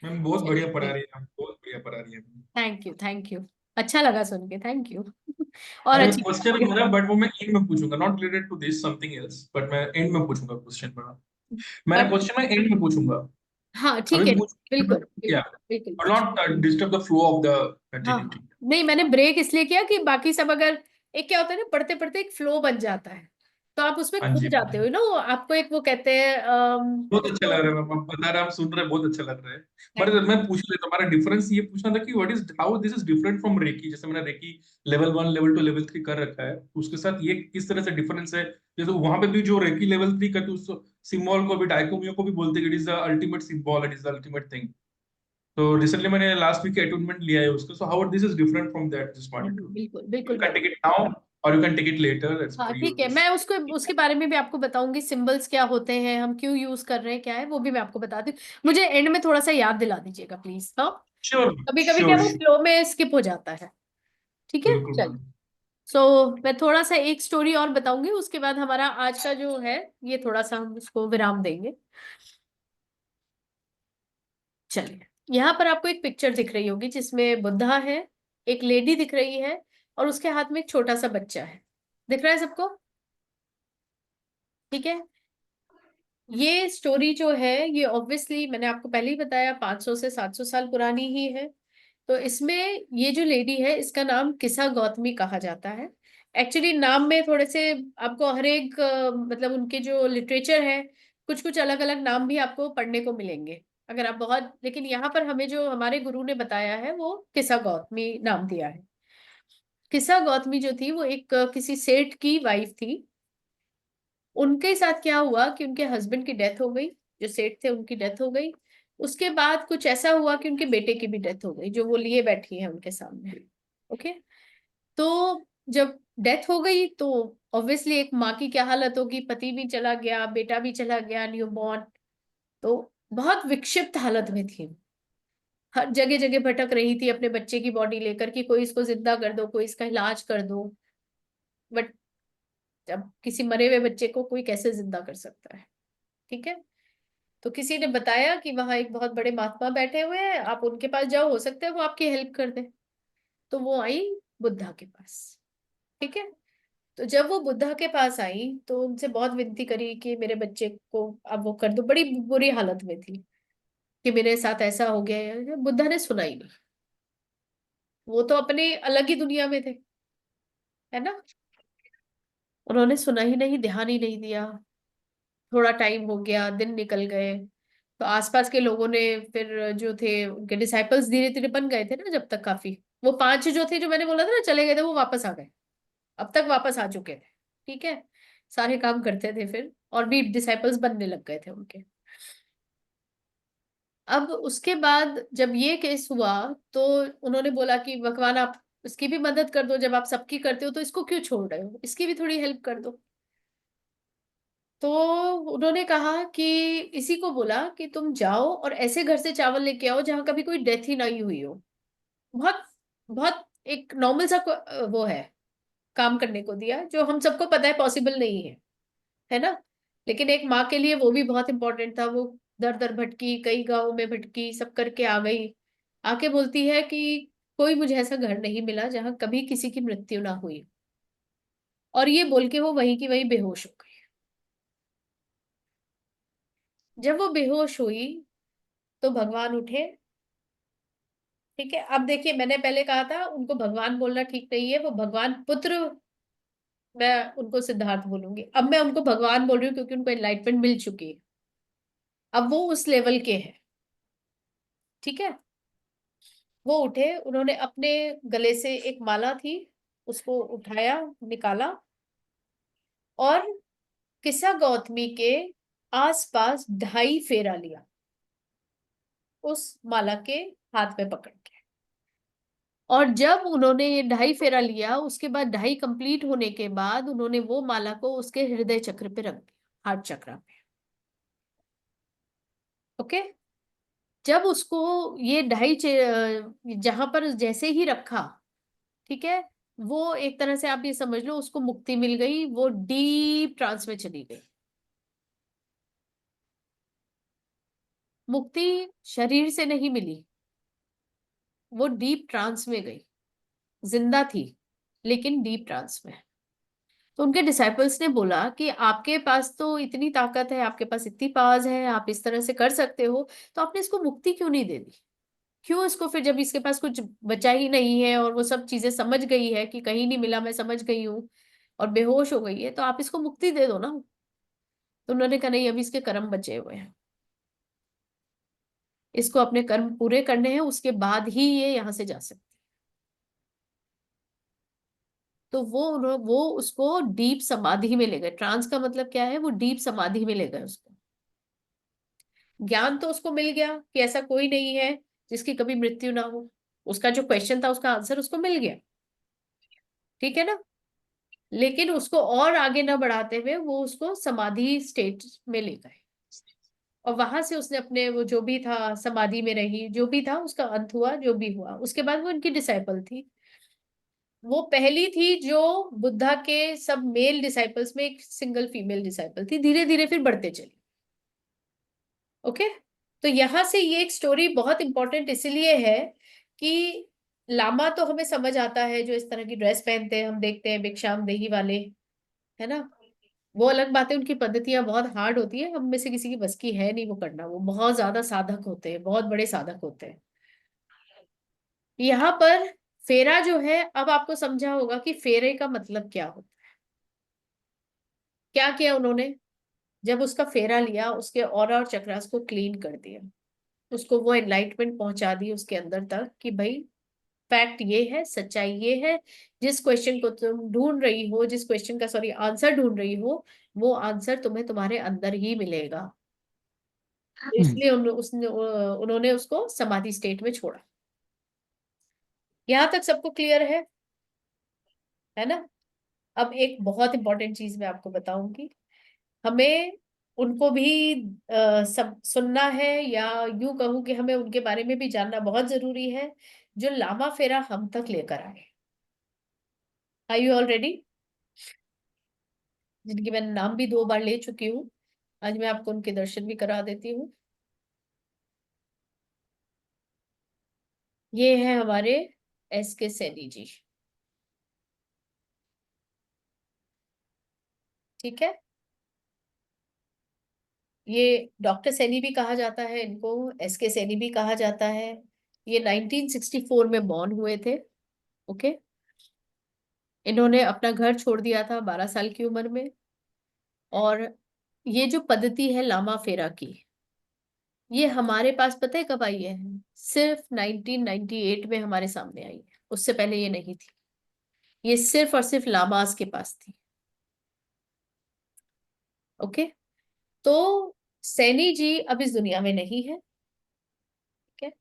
मैम बहुत बढ़िया पढ़ा चलिए, रही है, मैम बहुत बढ़िया पढ़ा रही है। Thank you, thank you. अच्छा लगा सुन के, थैंक यू। और मैम एक अच्छी क्वेश्चन है मेरा, बट वो मैं एंड में पूछूंगा, not related to this, something else, but मैं एंड में पूछूंगा क्वेश्चन मेरा। मेरा बट क्वेश्चन मैं एंड में पूछूंगा, हाँ ठीक अभी है, पूछ बिल्कुल क्या, बिल्कुल बिल्कुल और पूछिए। Not disturb the flow of the हाँ कंटिन्यूटी। नहीं, मैंने ब्रेक इसलिए किया कि बाकी सब, अगर एक क्या होता है ना, पढ़ते पढ़ते एक फ्लो बन जाता है, तो आप उसमें हाँ खो जी जाते हो ना, आपको एक वो कहते हैं बहुत अच्छा लग रहा है मैम, आप बता रहे हैं, आप सुन रहे हैं, बहुत अच्छा लग रहा है। बट मैं पूछ लेता हूँ, हमारा डिफरेंस ये पूछना था कि what is how this is different from reiki. जैसे मैंने रेकी लेवल 1 लेवल 2 लेवल 3 कर रखा है, तो उसके साथ ये किस तरह से डिफरेंस है? जैसे वहां पे भी जो रेकी लेवल 3 का, तो उस सिम्बॉल को भी डाइकोमियो को भी बोलते हैं, it is the ultimate symbol, it is the ultimate thing. तो रिसेंटली मैंने लास्ट वीक अटूनमेंट लिया है उसका, so how this is different from that, just wanted to, बिल्कुल यू बिल्कुल कैन टेक इट नाउ और you can take it later, that's हाँ फॉर योर ठीक है, विश। मैं उसको उसके बारे में भी आपको बताऊंगी, सिंबल्स क्या होते हैं, हम क्यों यूज कर रहे हैं, क्या है वो भी मैं आपको बताती हूँ। मुझे एंड में थोड़ा सा याद दिला दीजिएगा प्लीज। हाँ, श्योर कभी कभी क्या श्योर वो श्योर, फ्लो में स्किप हो जाता है। ठीक है, बिल्कुल चल। मैम। सो मैं थोड़ा सा एक स्टोरी और बताऊंगी, उसके बाद हमारा आज का जो है ये थोड़ा सा हम उसको विराम देंगे। चलिए, यहाँ पर आपको एक पिक्चर दिख रही होगी जिसमें बुद्धा है, एक लेडी दिख रही है, और उसके हाथ में एक छोटा सा बच्चा है। दिख रहा है सबको? ठीक है। ये स्टोरी जो है ये ऑब्वियसली मैंने आपको पहले ही बताया 500 से 700 साल पुरानी ही है। तो इसमें ये जो लेडी है इसका नाम किसा गौतमी कहा जाता है। एक्चुअली नाम में थोड़े से आपको हर एक मतलब उनके जो लिटरेचर है कुछ कुछ अलग अलग नाम भी आपको पढ़ने को मिलेंगे अगर आप बहुत, लेकिन यहाँ पर हमें जो हमारे गुरु ने बताया है वो किसा गौतमी नाम दिया है। किसा गौतमी जो थी वो एक किसी सेठ की वाइफ थी। उनके साथ क्या हुआ कि उनके हस्बैंड की डेथ हो गई, जो सेठ थे उनकी डेथ हो गई। उसके बाद कुछ ऐसा हुआ कि उनके बेटे की भी डेथ हो गई, जो वो लिए बैठी है उनके सामने। ओके। तो जब डेथ हो गई तो ऑब्वियसली एक माँ की क्या हालत होगी, पति भी चला गया, बेटा भी चला गया, न्यू बॉर्न। तो बहुत विक्षिप्त हालत में थी, हर जगह जगह भटक रही थी अपने बच्चे की बॉडी लेकर कि कोई इसको जिंदा कर दो, कोई इसका इलाज कर दो। बट अब किसी मरे हुए बच्चे को कोई कैसे जिंदा कर सकता है? ठीक है। तो किसी ने बताया कि वहां एक बहुत बड़े महात्मा बैठे हुए हैं, आप उनके पास जाओ, हो सकता है वो आपकी हेल्प कर दे। तो वो आई बुद्धा के पास। ठीक है। तो जब वो बुद्धा के पास आई तो उनसे बहुत विनती करी कि मेरे बच्चे को अब वो कर दो, बड़ी बुरी हालत में थी कि मेरे साथ ऐसा हो गया है। बुद्धा ने सुना ही नहीं, वो तो अपने अलग ही दुनिया में थे, है ना। उन्होंने सुना ही नहीं, ध्यान ही नहीं दिया। थोड़ा टाइम हो गया, दिन निकल गए। तो आसपास के लोगों ने फिर जो थे उनके डिसाइपल्स धीरे धीरे बन गए थे ना, जब तक काफी वो 5 जो थे जो मैंने बोला था ना चले गए थे, वो वापस आ गए। अब तक वापस आ चुके थे। ठीक है। सारे काम करते थे फिर, और भी डिसाइपल्स बनने लग गए थे उनके। अब उसके बाद जब ये केस हुआ तो उन्होंने बोला कि भगवान आप इसकी भी मदद कर दो, जब आप सबकी करते हो तो इसको क्यों छोड़ रहे हो, इसकी भी थोड़ी हेल्प कर दो। तो उन्होंने कहा कि इसी को बोला कि तुम जाओ और ऐसे घर से चावल लेके आओ जहां कभी कोई डेथ ही नहीं हुई हो। बहुत बहुत एक नॉर्मल सा वो है, काम करने को दिया जो हम सबको पता है पॉसिबल नहीं है ना। लेकिन एक माँ के लिए वो भी बहुत इंपॉर्टेंट था। वो दर दर भटकी, कई गांवों में भटकी, सब करके आ गई। आके बोलती है कि कोई मुझे ऐसा घर नहीं मिला जहां कभी किसी की मृत्यु ना हुई। और ये बोल के वो वहीं की वहीं बेहोश हो गई। जब वो बेहोश हुई तो भगवान उठे। ठीक है। अब देखिए, मैंने पहले कहा था उनको भगवान बोलना ठीक नहीं है, वो भगवान पुत्र, मैं उनको सिद्धार्थ बोलूंगी। अब मैं उनको भगवान बोल रही हूँ क्योंकि उनको एनलाइटमेंट मिल चुकी है, अब वो उस लेवल के हैं। ठीक है। वो उठे, उन्होंने अपने गले से एक माला थी उसको उठाया, निकाला, और किस्सा गौतमी के आसपास 2.5 फेरा लिया उस माला के हाथ में पकड़ के। और जब उन्होंने ये 2.5 फेरा लिया उसके बाद 2.5 कंप्लीट होने के बाद उन्होंने वो माला को उसके हृदय चक्र पे रख दिया, हार्ट चक्र पे। ओके। जब उसको ये 2.5 जहां पर जैसे ही रखा, ठीक है, वो एक तरह से आप ये समझ लो उसको मुक्ति मिल गई, वो डीप ट्रांस में चली गई। मुक्ति शरीर से नहीं मिली, वो डीप ट्रांस में गई। जिंदा थी लेकिन डीप ट्रांस में। तो उनके डिसाइपल्स ने बोला कि आपके पास तो इतनी ताकत है, आपके पास इतनी पावर्स है, आप इस तरह से कर सकते हो, तो आपने इसको मुक्ति क्यों नहीं दे दी? क्यों इसको फिर, जब इसके पास कुछ बचा ही नहीं है और वो सब चीजें समझ गई है कि कहीं नहीं मिला, मैं समझ गई हूँ, और बेहोश हो गई है, तो आप इसको मुक्ति दे दो ना। तो उन्होंने कहा नहीं, अभी इसके कर्म बचे हुए हैं, इसको अपने कर्म पूरे करने हैं, उसके बाद ही ये यहाँ से जा सकती है। तो वो उसको डीप समाधि में ले गए। ट्रांस का मतलब क्या है, वो डीप समाधि में ले गए उसको। ज्ञान तो उसको मिल गया कि ऐसा कोई नहीं है जिसकी कभी मृत्यु ना हो। उसका जो क्वेश्चन था, उसका आंसर उसको मिल गया, ठीक है ना। लेकिन उसको और आगे ना बढ़ाते हुए वो उसको समाधि स्टेट में ले गए, और वहां से उसने अपने वो जो भी था समाधि में रही, जो भी था उसका अंत हुआ, जो भी हुआ। उसके बाद वो उनकी डिसाइपल थी। वो पहली थी जो बुद्धा के सब मेल डिसाइपल्स में एक सिंगल फीमेल डिसाइपल थी। धीरे धीरे फिर बढ़ते चली। ओके। तो यहां से ये एक स्टोरी बहुत इंपॉर्टेंट इसलिए है कि लामा तो हमें समझ आता है, जो इस तरह की ड्रेस पहनते हैं, हम देखते हैं भिक्षाम देही वाले, है ना। वो अलग बात है, उनकी पद्धतियां बहुत हार्ड होती है, हम में से किसी की बस की है नहीं वो करना। वो बहुत ज्यादा साधक होते हैं, बहुत बड़े साधक होते हैं। यहाँ पर फेरा जो है, अब आपको समझा होगा कि फेरे का मतलब क्या होता है। क्या किया उन्होंने, जब उसका फेरा लिया, उसके ऑरा और चक्रास को क्लीन कर दिया, उसको वो एनलाइटमेंट पहुंचा दी उसके अंदर तक कि भाई फैक्ट ये है, सच्चाई ये है। जिस क्वेश्चन को तुम ढूंढ रही हो, जिस क्वेश्चन का सॉरी आंसर ढूंढ रही हो, वो आंसर तुम्हें तुम्हारे अंदर ही मिलेगा। तो इसलिए उन्होंने उसको समाधि स्टेट में छोड़ा। यहां तक सबको क्लियर है ना। अब एक बहुत इंपॉर्टेंट चीज मैं आपको बताऊंगी। हमें उनको भी सब सुनना है, या यूं कहूं कि हमें उनके बारे में भी जानना बहुत जरूरी है, जो लामा फेरा हम तक लेकर आए। Are you all ready? जिनकी मैंने नाम भी 2 बार ले चुकी हूँ। आज मैं आपको उनके दर्शन भी करा देती हूँ। ये है हमारे S.K. सैनी जी, ठीक है। ये डॉक्टर सैनी भी कहा जाता है इनको, S.K. सैनी भी कहा जाता है। ये 1964 में बॉर्न हुए थे। ओके। इन्होंने अपना घर छोड़ दिया था 12 साल की उम्र में। और ये जो पद्धति है लामा फेरा की, ये हमारे पास पता है कब आई है? सिर्फ 1998 में हमारे सामने आई है। उससे पहले ये नहीं थी। ये सिर्फ और सिर्फ लामास के पास थी। ओके। तो सैनी जी अब इस दुनिया में नहीं है, ठीक है।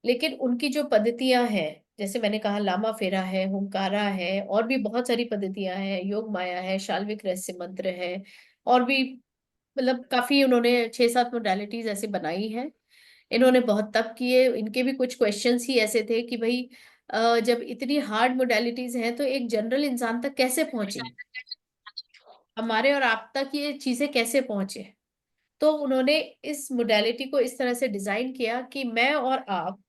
लेकिन उनकी जो पद्धतियां हैं, जैसे मैंने कहा लामा फेरा है, हुंकारा है, और भी बहुत सारी पद्धतियां हैं, योग माया है, शाल्विक रहस्य मंत्र है, और भी मतलब काफी उन्होंने 6-7 मोडालिटीज ऐसे बनाई हैं। इन्होंने बहुत तप किए। इनके भी कुछ क्वेश्चंस ही ऐसे थे कि भाई जब इतनी हार्ड मोडालिटीज हैं तो एक जनरल इंसान तक कैसे पहुंची, हमारे और आप तक ये चीजें कैसे पहुंचे। तो उन्होंने इस मोडालिटी को इस तरह से डिजाइन किया कि मैं और आप,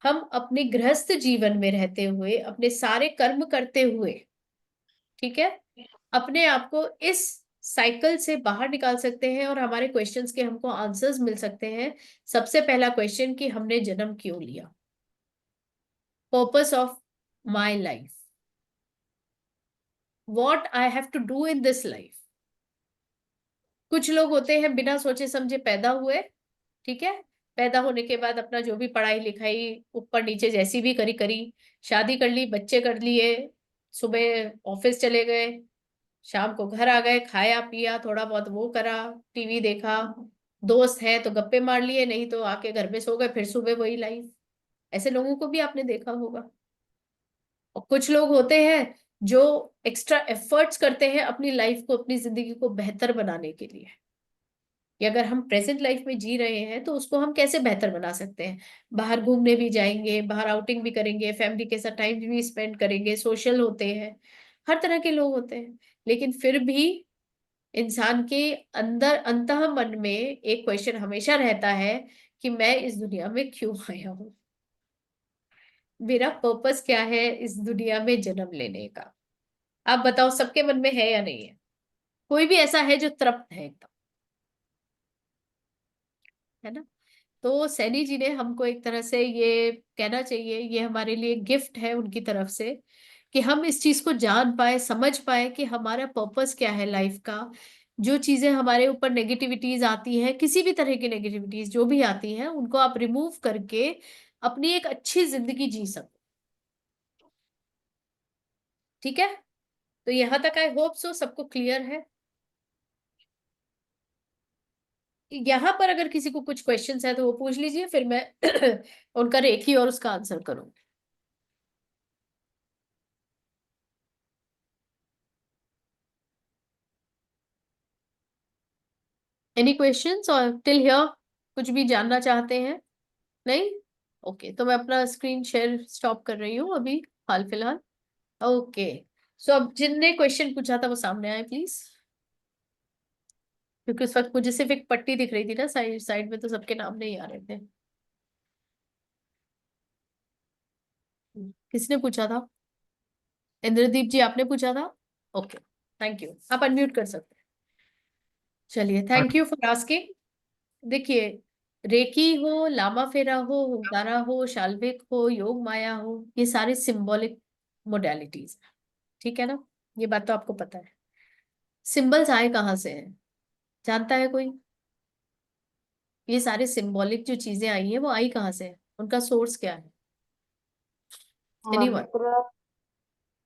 हम अपने गृहस्थ जीवन में रहते हुए, अपने सारे कर्म करते हुए, ठीक है, अपने आप को इस साइकिल से बाहर निकाल सकते हैं, और हमारे क्वेश्चंस के हमको आंसर्स मिल सकते हैं। सबसे पहला क्वेश्चन कि हमने जन्म क्यों लिया, purpose of my life, what I have to do in this life. कुछ लोग होते हैं बिना सोचे समझे पैदा हुए, ठीक है। पैदा होने के बाद अपना जो भी पढ़ाई लिखाई ऊपर नीचे जैसी भी करी करी, शादी कर ली, बच्चे कर लिए, सुबह ऑफिस चले गए, शाम को घर आ गए, खाया पिया, थोड़ा बहुत वो करा, टीवी देखा, दोस्त है तो गप्पे मार लिए, नहीं तो आके घर में सो गए, फिर सुबह वही लाइफ। ऐसे लोगों को भी आपने देखा होगा। और कुछ लोग होते हैं जो एक्स्ट्रा एफर्ट्स करते हैं अपनी लाइफ को, अपनी जिंदगी को बेहतर बनाने के लिए, कि अगर हम प्रेजेंट लाइफ में जी रहे हैं तो उसको हम कैसे बेहतर बना सकते हैं। बाहर घूमने भी जाएंगे, बाहर आउटिंग भी करेंगे, फैमिली के साथ टाइम भी स्पेंड करेंगे, सोशल होते हैं, हर तरह के लोग होते हैं। लेकिन फिर भी इंसान के अंदर अंतः मन में एक क्वेश्चन हमेशा रहता है कि मैं इस दुनिया में क्यों आया हूँ, मेरा पर्पस क्या है इस दुनिया में जन्म लेने का। आप बताओ, सबके मन में है या नहीं है? कोई भी ऐसा है जो तृप्त है एकदम, है ना। तो सैनी जी ने हमको एक तरह से ये कहना चाहिए, ये हमारे लिए गिफ्ट है उनकी तरफ से, कि हम इस चीज को जान पाए, समझ पाए कि हमारा पर्पस क्या है लाइफ का। जो चीजें हमारे ऊपर नेगेटिविटीज आती है, किसी भी तरह की नेगेटिविटीज जो भी आती है, उनको आप रिमूव करके अपनी एक अच्छी जिंदगी जी सको। ठीक है, तो यहां तक आई होप सो सबको क्लियर है। यहाँ पर अगर किसी को कुछ क्वेश्चंस है तो वो पूछ लीजिए, फिर मैं उनका रेखी और उसका आंसर करूंगी। एनी क्वेश्चंस और टिल हियर कुछ भी जानना चाहते हैं? नहीं? ओके, तो मैं अपना स्क्रीन शेयर स्टॉप कर रही हूँ अभी हाल फिलहाल। ओके, सो अब जिनने क्वेश्चन पूछा था वो सामने आए प्लीज, क्योंकि उस वक्त मुझे सिर्फ एक पट्टी दिख रही थी ना साइड साइड में, तो सबके नाम नहीं आ रहे थे। किसने पूछा था? इंद्रदीप जी आपने पूछा था? ओके, थैंक यू, आप अनम्यूट कर सकते हैं। चलिए, थैंक यू फॉर आस्किंग। देखिए, रेकी हो, लामा फेरा हो, हुंकारा हो, शाल्विक हो, योग माया हो, ये सारे सिंबॉलिक मोडालिटीज है। ठीक है ना? ये बात तो आपको पता है। सिंबल्स आए कहाँ से हैं, जानता है कोई? ये सारे सिंबॉलिक जो चीजें आई हैं वो आई कहाँ से है, उनका सोर्स क्या है? एनीवन? मंत्र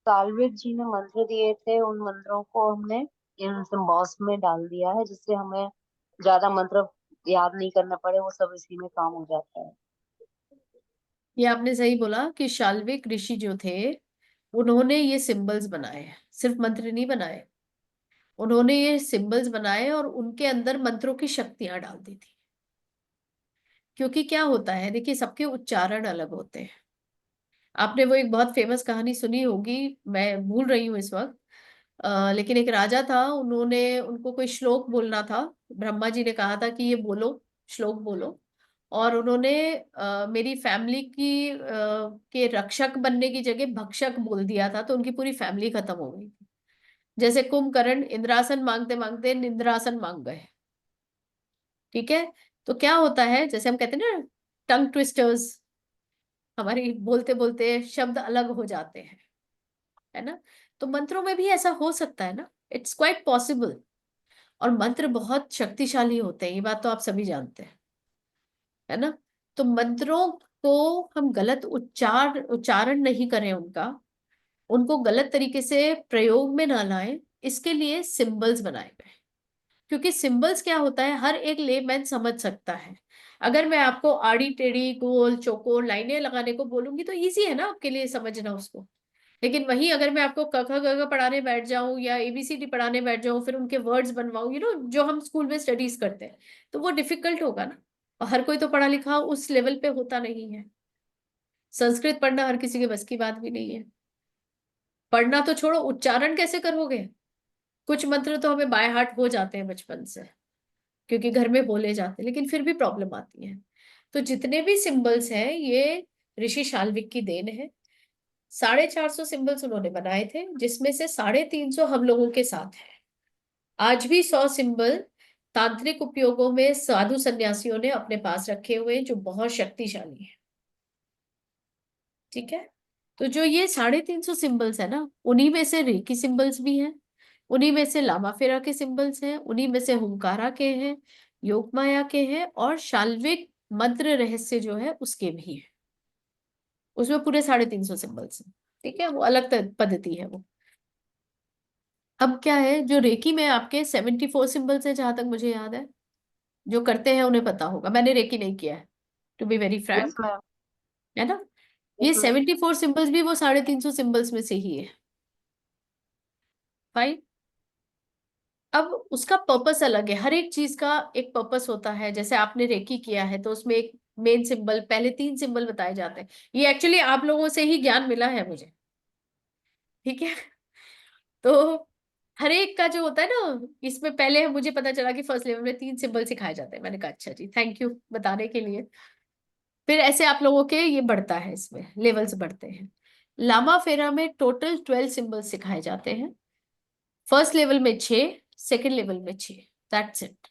साल्विक जी ने मंत्र दिए थे, उन मंत्रों को हमने इन सिम्बॉल्स में डाल दिया है, जिससे हमें ज्यादा मंत्र याद नहीं करना पड़े, वो सब इसी में काम हो जाता है। ये आपने सही बोला कि शाल्विक ऋषि जो थे उन्होंने ये सिंबल्स बनाए हैं, सिर्फ मंत्र नहीं बनाए, उन्होंने ये सिंबल्स बनाए और उनके अंदर मंत्रों की शक्तियां डाल दी थी। क्योंकि क्या होता है, देखिए, सबके उच्चारण अलग होते हैं। आपने वो एक बहुत फेमस कहानी सुनी होगी, मैं भूल रही हूँ इस वक्त, लेकिन एक राजा था, उन्होंने उनको कोई श्लोक बोलना था। ब्रह्मा जी ने कहा था कि ये बोलो, श्लोक बोलो। और उन्होंने मेरी फैमिली की के रक्षक बनने की जगह भक्षक बोल दिया था, तो उनकी पूरी फैमिली खत्म हो गई थी। जैसे कुंभकर्ण इंद्रासन मांगते मांगते निंद्रासन मांग गए। ठीक है, तो क्या होता है, जैसे हम कहते हैं ना, टंग ट्विस्टर्स, हमारी बोलते बोलते शब्द अलग हो जाते हैं, है ना? तो मंत्रों में भी ऐसा हो सकता है ना, इट्स क्वाइट पॉसिबल। और मंत्र बहुत शक्तिशाली होते हैं, ये बात तो आप सभी जानते हैं, है ना? तो मंत्रों को हम गलत उच्चारण नहीं करें, उनका, उनको गलत तरीके से प्रयोग में ना लाएं, इसके लिए सिंबल्स बनाए गए। क्योंकि सिंबल्स क्या होता है, हर एक लेमैन समझ सकता है। अगर मैं आपको आड़ी टेढ़ी गोल चौकोर लाइनें लगाने को बोलूंगी तो इजी है ना आपके लिए समझना उसको। लेकिन वहीं अगर मैं आपको क ख ग घ पढ़ाने बैठ जाऊं या ABCD पढ़ाने बैठ जाऊं, फिर उनके वर्ड्स बनवाऊं, जो हम स्कूल में स्टडीज करते हैं, तो वो डिफिकल्ट होगा ना। और हर कोई तो पढ़ा लिखा उस लेवल पे होता नहीं है। संस्कृत पढ़ना हर किसी के बस की बात भी नहीं है। पढ़ना तो छोड़ो, उच्चारण कैसे करोगे? कुछ मंत्र तो हमें बाय हार्ट हो जाते हैं बचपन से, क्योंकि घर में बोले जाते हैं, लेकिन फिर भी प्रॉब्लम आती है। तो जितने भी सिंबल्स हैं ये ऋषि शाल्विक की देन है। 450 सिंबल्स उन्होंने बनाए थे, जिसमें से 350 हम लोगों के साथ है। आज भी 100 सिंबल तांत्रिक उपयोगों में साधु सन्यासियों ने अपने पास रखे हुए हैं, जो बहुत शक्तिशाली है। ठीक है, तो जो ये 350 सिंबल्स है ना, उन्हीं में से रेकी सिंबल्स भी हैं, उन्हीं में से लामा फेरा के सिंबल्स हैं, उन्हीं में से हुंकारा के हैं, योग माया के हैं, और शाल्विक मंत्र रहस्य जो है उसके भी है। उसमें पूरे 350 सिंबल्स हैं। ठीक है, वो अलग पद्धति है वो। अब क्या है, जो रेकी में आपके 74 सिंबल्स है, जहां तक मुझे याद है, जो करते हैं उन्हें पता होगा, मैंने रेकी नहीं किया है, to be very yes frank, ma'am. है ना? यस ये मैम। 74 सिंबल्स भी वो 350 सिंबल्स में से ही है। फाइन। अब उसका पर्पस अलग है, हर एक चीज का एक पर्पस होता है। जैसे आपने रेकी किया है तो उसमें एक मेन सिंबल, पहले 3 सिंबल बताए जाते हैं। ये एक्चुअली आप लोगों से ही ज्ञान मिला है मुझे। ठीक है, तो हर एक का जो होता है ना, इसमें पहले मुझे पता चला कि फर्स्ट लेवल में 3 सिंबल सिखाए जाते हैं। मैंने कहा अच्छा जी, थैंक यू बताने के लिए। फिर ऐसे आप लोगों के ये बढ़ता है, इसमें लेवल्स बढ़ते हैं। लामा फेरा में टोटल 12 सिंबल सिखाए जाते हैं। फर्स्ट लेवल में 6, सेकेंड लेवल में 6, दैट्स इट।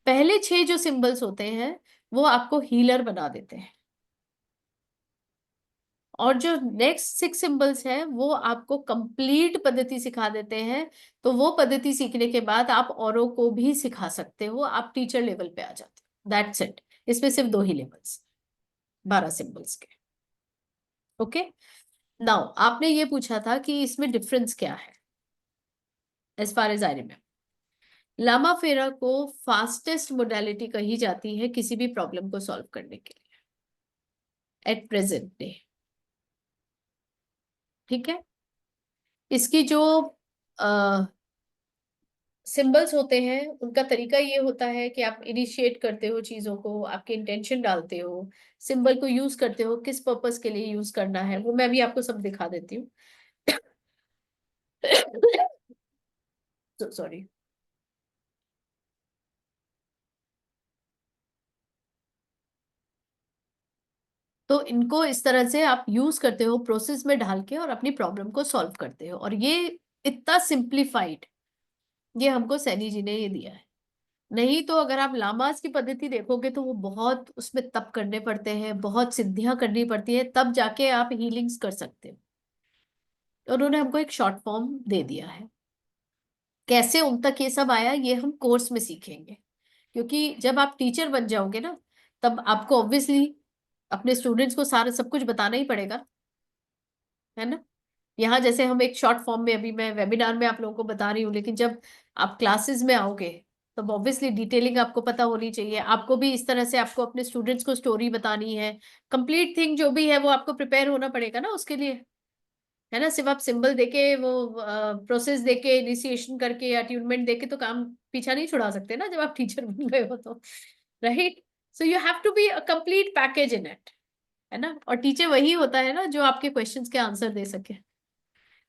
पहले 6 जो सिंबल्स होते हैं वो आपको हीलर बना देते हैं, और जो नेक्स्ट 6 सिंबल्स है वो आपको कंप्लीट पद्धति सिखा देते हैं। तो वो पद्धति सीखने के बाद आप औरों को भी सिखा सकते हो, आप टीचर लेवल पे आ जाते हो। That's it. इसमें सिर्फ 2 ही लेवल्स, 12 सिंबल्स के। ओके, नाउ आपने ये पूछा था कि इसमें डिफरेंस क्या है। As far as I remember, Lama Fera को फास्टेस्ट मोडालिटी कही जाती है किसी भी प्रॉब्लम को सॉल्व करने के लिए एट प्रेजेंट डे। ठीक है, इसकी जो सिंबल्स होते हैं उनका तरीका ये होता है कि आप इनिशिएट करते हो चीजों को, आपके इंटेंशन डालते हो, सिंबल को यूज करते हो, किस पर्पस के लिए यूज करना है वो मैं अभी आपको सब दिखा देती हूँ। सॉरी। तो इनको इस तरह से आप यूज करते हो प्रोसेस में डाल के और अपनी प्रॉब्लम को सॉल्व करते हो। और ये इतना सिंप्लीफाइड ये हमको सैनी जी ने ये दिया है। नहीं तो अगर आप लामास की पद्धति देखोगे तो वो बहुत उसमें तप करने पड़ते हैं, बहुत सिद्धियां करनी पड़ती है, तब जाके आप हीलिंग्स कर सकते हो। तो उन्होंने हमको एक शॉर्ट फॉर्म दे दिया है। कैसे उन तक ये सब आया ये हम कोर्स में सीखेंगे, क्योंकि जब आप टीचर बन जाओगे ना तब आपको ऑब्वियसली अपने स्टूडेंट्स को सारा सब कुछ बताना ही पड़ेगा, है ना। यहाँ जैसे हम एक शॉर्ट फॉर्म में अभी मैं वेबिनार में आप लोगों को बता रही हूँ, लेकिन जब आप क्लासेस में आओगे तब ऑब्वियसली डिटेलिंग आपको पता होनी चाहिए। आपको भी इस तरह से आपको अपने स्टूडेंट्स को स्टोरी बतानी है, कंप्लीट थिंग जो भी है वो आपको प्रिपेयर होना पड़ेगा ना उसके लिए, है ना। सिर्फ आप सिंबल देके वो प्रोसेस देके इनिशिएशन करके अट्यूनमेंट देके तो काम पीछा नहीं छुड़ा सकते ना जब आप टीचर बन गए हो तो, right. So you have to be a complete package in it, है ना। और टीचर वही होता है ना जो आपके क्वेश्चंस के आंसर दे सके।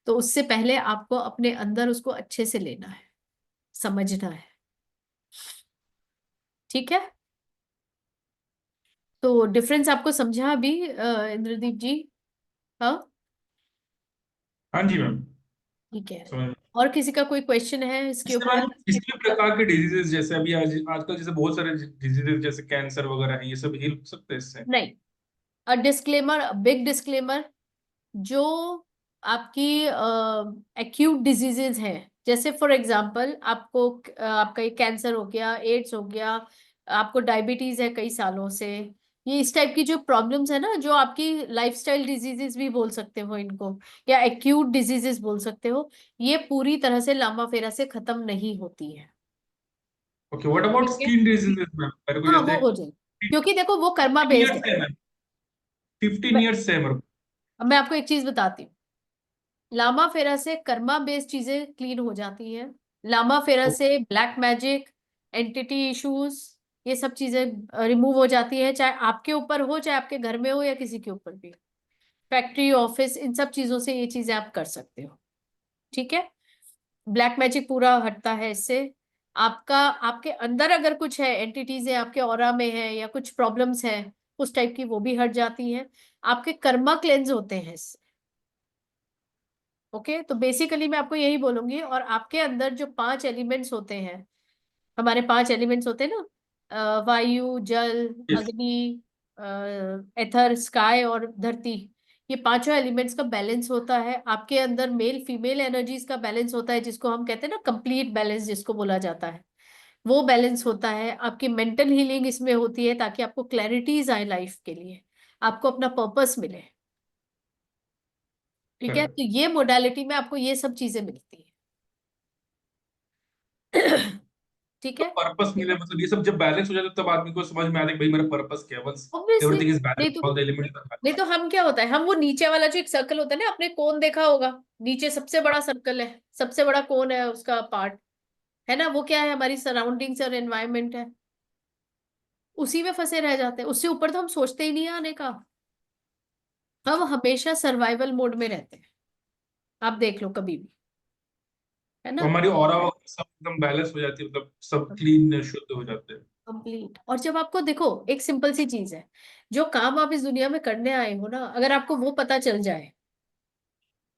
तो उससे पहले आपको अपने अंदर उसको अच्छे से लेना है, समझना है। ठीक है, तो डिफरेंस आपको समझा अभी इंद्रदीप जी? हाँ, हाँ जी मैम, ठीक है। समझ। और किसी का कोई क्वेश्चन है इसके इससे मैम ऊपर? किसी भी प्रकार के डिजीजेस, जैसे अभी आजकल जैसे बहुत सारे डिजीजेस जैसे कैंसर वगैरह है, ये सब हील हो सकते हैं इससे? नहीं, अ डिस्क्लेमर, बिग डिस्क्लेमर, जो आपकी एक्यूट डिजीजेज हैं, जैसे फॉर एग्जांपल आपको आपका ये कैंसर हो गया, एड्स हो गया, आपको डायबिटीज है कई सालों से, ये इस टाइप की जो प्रॉब्लम्स है ना, जो आपकी लाइफस्टाइल डिजीजेस भी बोल सकते हो इनको, या एक्यूट डिजीजेस बोल सकते हो, ये पूरी तरह से लामा फेरा से खत्म नहीं होती है। ओके, व्हाट अबाउट ठीक है, स्किन डिजीजेस मैम? मेरे को हाँ वो जैसे हो जाए, क्योंकि देखो वो कर्मा 15 बेस्ड ईयर्स है। है मैम, 15 ईयर्स से है मेरे को। अब मैं आपको एक चीज बताती हूँ, लामा फेरा से कर्मा बेस्ड चीजें क्लीन हो जाती हैं। लामा फेरा से ब्लैक मैजिक, एंटिटी इश्यूज, ये सब चीजें रिमूव हो जाती है, चाहे आपके ऊपर हो, चाहे आपके घर में हो, या किसी के ऊपर भी, फैक्ट्री, ऑफिस, इन सब चीजों से ये चीजें आप कर सकते हो। ठीक है, ब्लैक मैजिक पूरा हटता है इससे। आपका आपके अंदर अगर कुछ है, एंटिटीज है आपके ऑरा में है, या कुछ प्रॉब्लम्स है उस टाइप की, वो भी हट जाती हैं। आपके कर्मा क्लेंज होते हैं इससे। ओके, तो बेसिकली मैं आपको यही बोलूंगी। और आपके अंदर जो 5 एलिमेंट्स होते हैं, हमारे 5 एलिमेंट्स होते हैं ना, वायु, जल, अग्नि, एथर, स्काई और धरती, ये पांचों एलिमेंट्स का बैलेंस होता है आपके अंदर। मेल फीमेल एनर्जीज का बैलेंस होता है, जिसको हम कहते हैं ना कंप्लीट बैलेंस जिसको बोला जाता है, वो बैलेंस होता है। आपकी मेंटल हीलिंग इसमें होती है ताकि आपको क्लैरिटीज आए लाइफ के लिए, आपको अपना पर्पस मिले। ठीक है, तो ये मोडालिटी में आपको ये सब चीजें मिलती है। ठीक तो है, पर्पस मिले, मतलब ये सब जब बैलेंस हो जाता है तब आदमी को समझ में आता है कि भाई मेरा पर्पस क्या है। Once obviously. एवरीथिंग इज नहीं बैलेंस, तो ऑल द एलिमेंट्स आर नहीं बैलेंस। तो हम क्या होता है, हम वो नीचे वाला जो एक सर्कल होता है ना, आपने कोन देखा होगा, नीचे सबसे बड़ा सर्कल है, सबसे बड़ा कोन है उसका पार्ट, है ना, वो क्या है, हमारी सराउंडिंग्स और एनवायरनमेंट है। उसी में फंसे रह जाते हैं, उससे ऊपर तो हम सोचते ही नहीं है आने का। हम हमेशा सर्वाइवल मोड में रहते हैं, आप देख लो कभी भी, है तो ना। हमारी ऑरा सब एकदम बैलेंस हो जाती है, मतलब सब क्लीन शुद्ध हो जाते हैं। कंप्लीट। और जब आपको देखो, एक सिंपल सी चीज है, जो काम आप इस दुनिया में करने आए हो ना, अगर आपको वो पता चल जाए।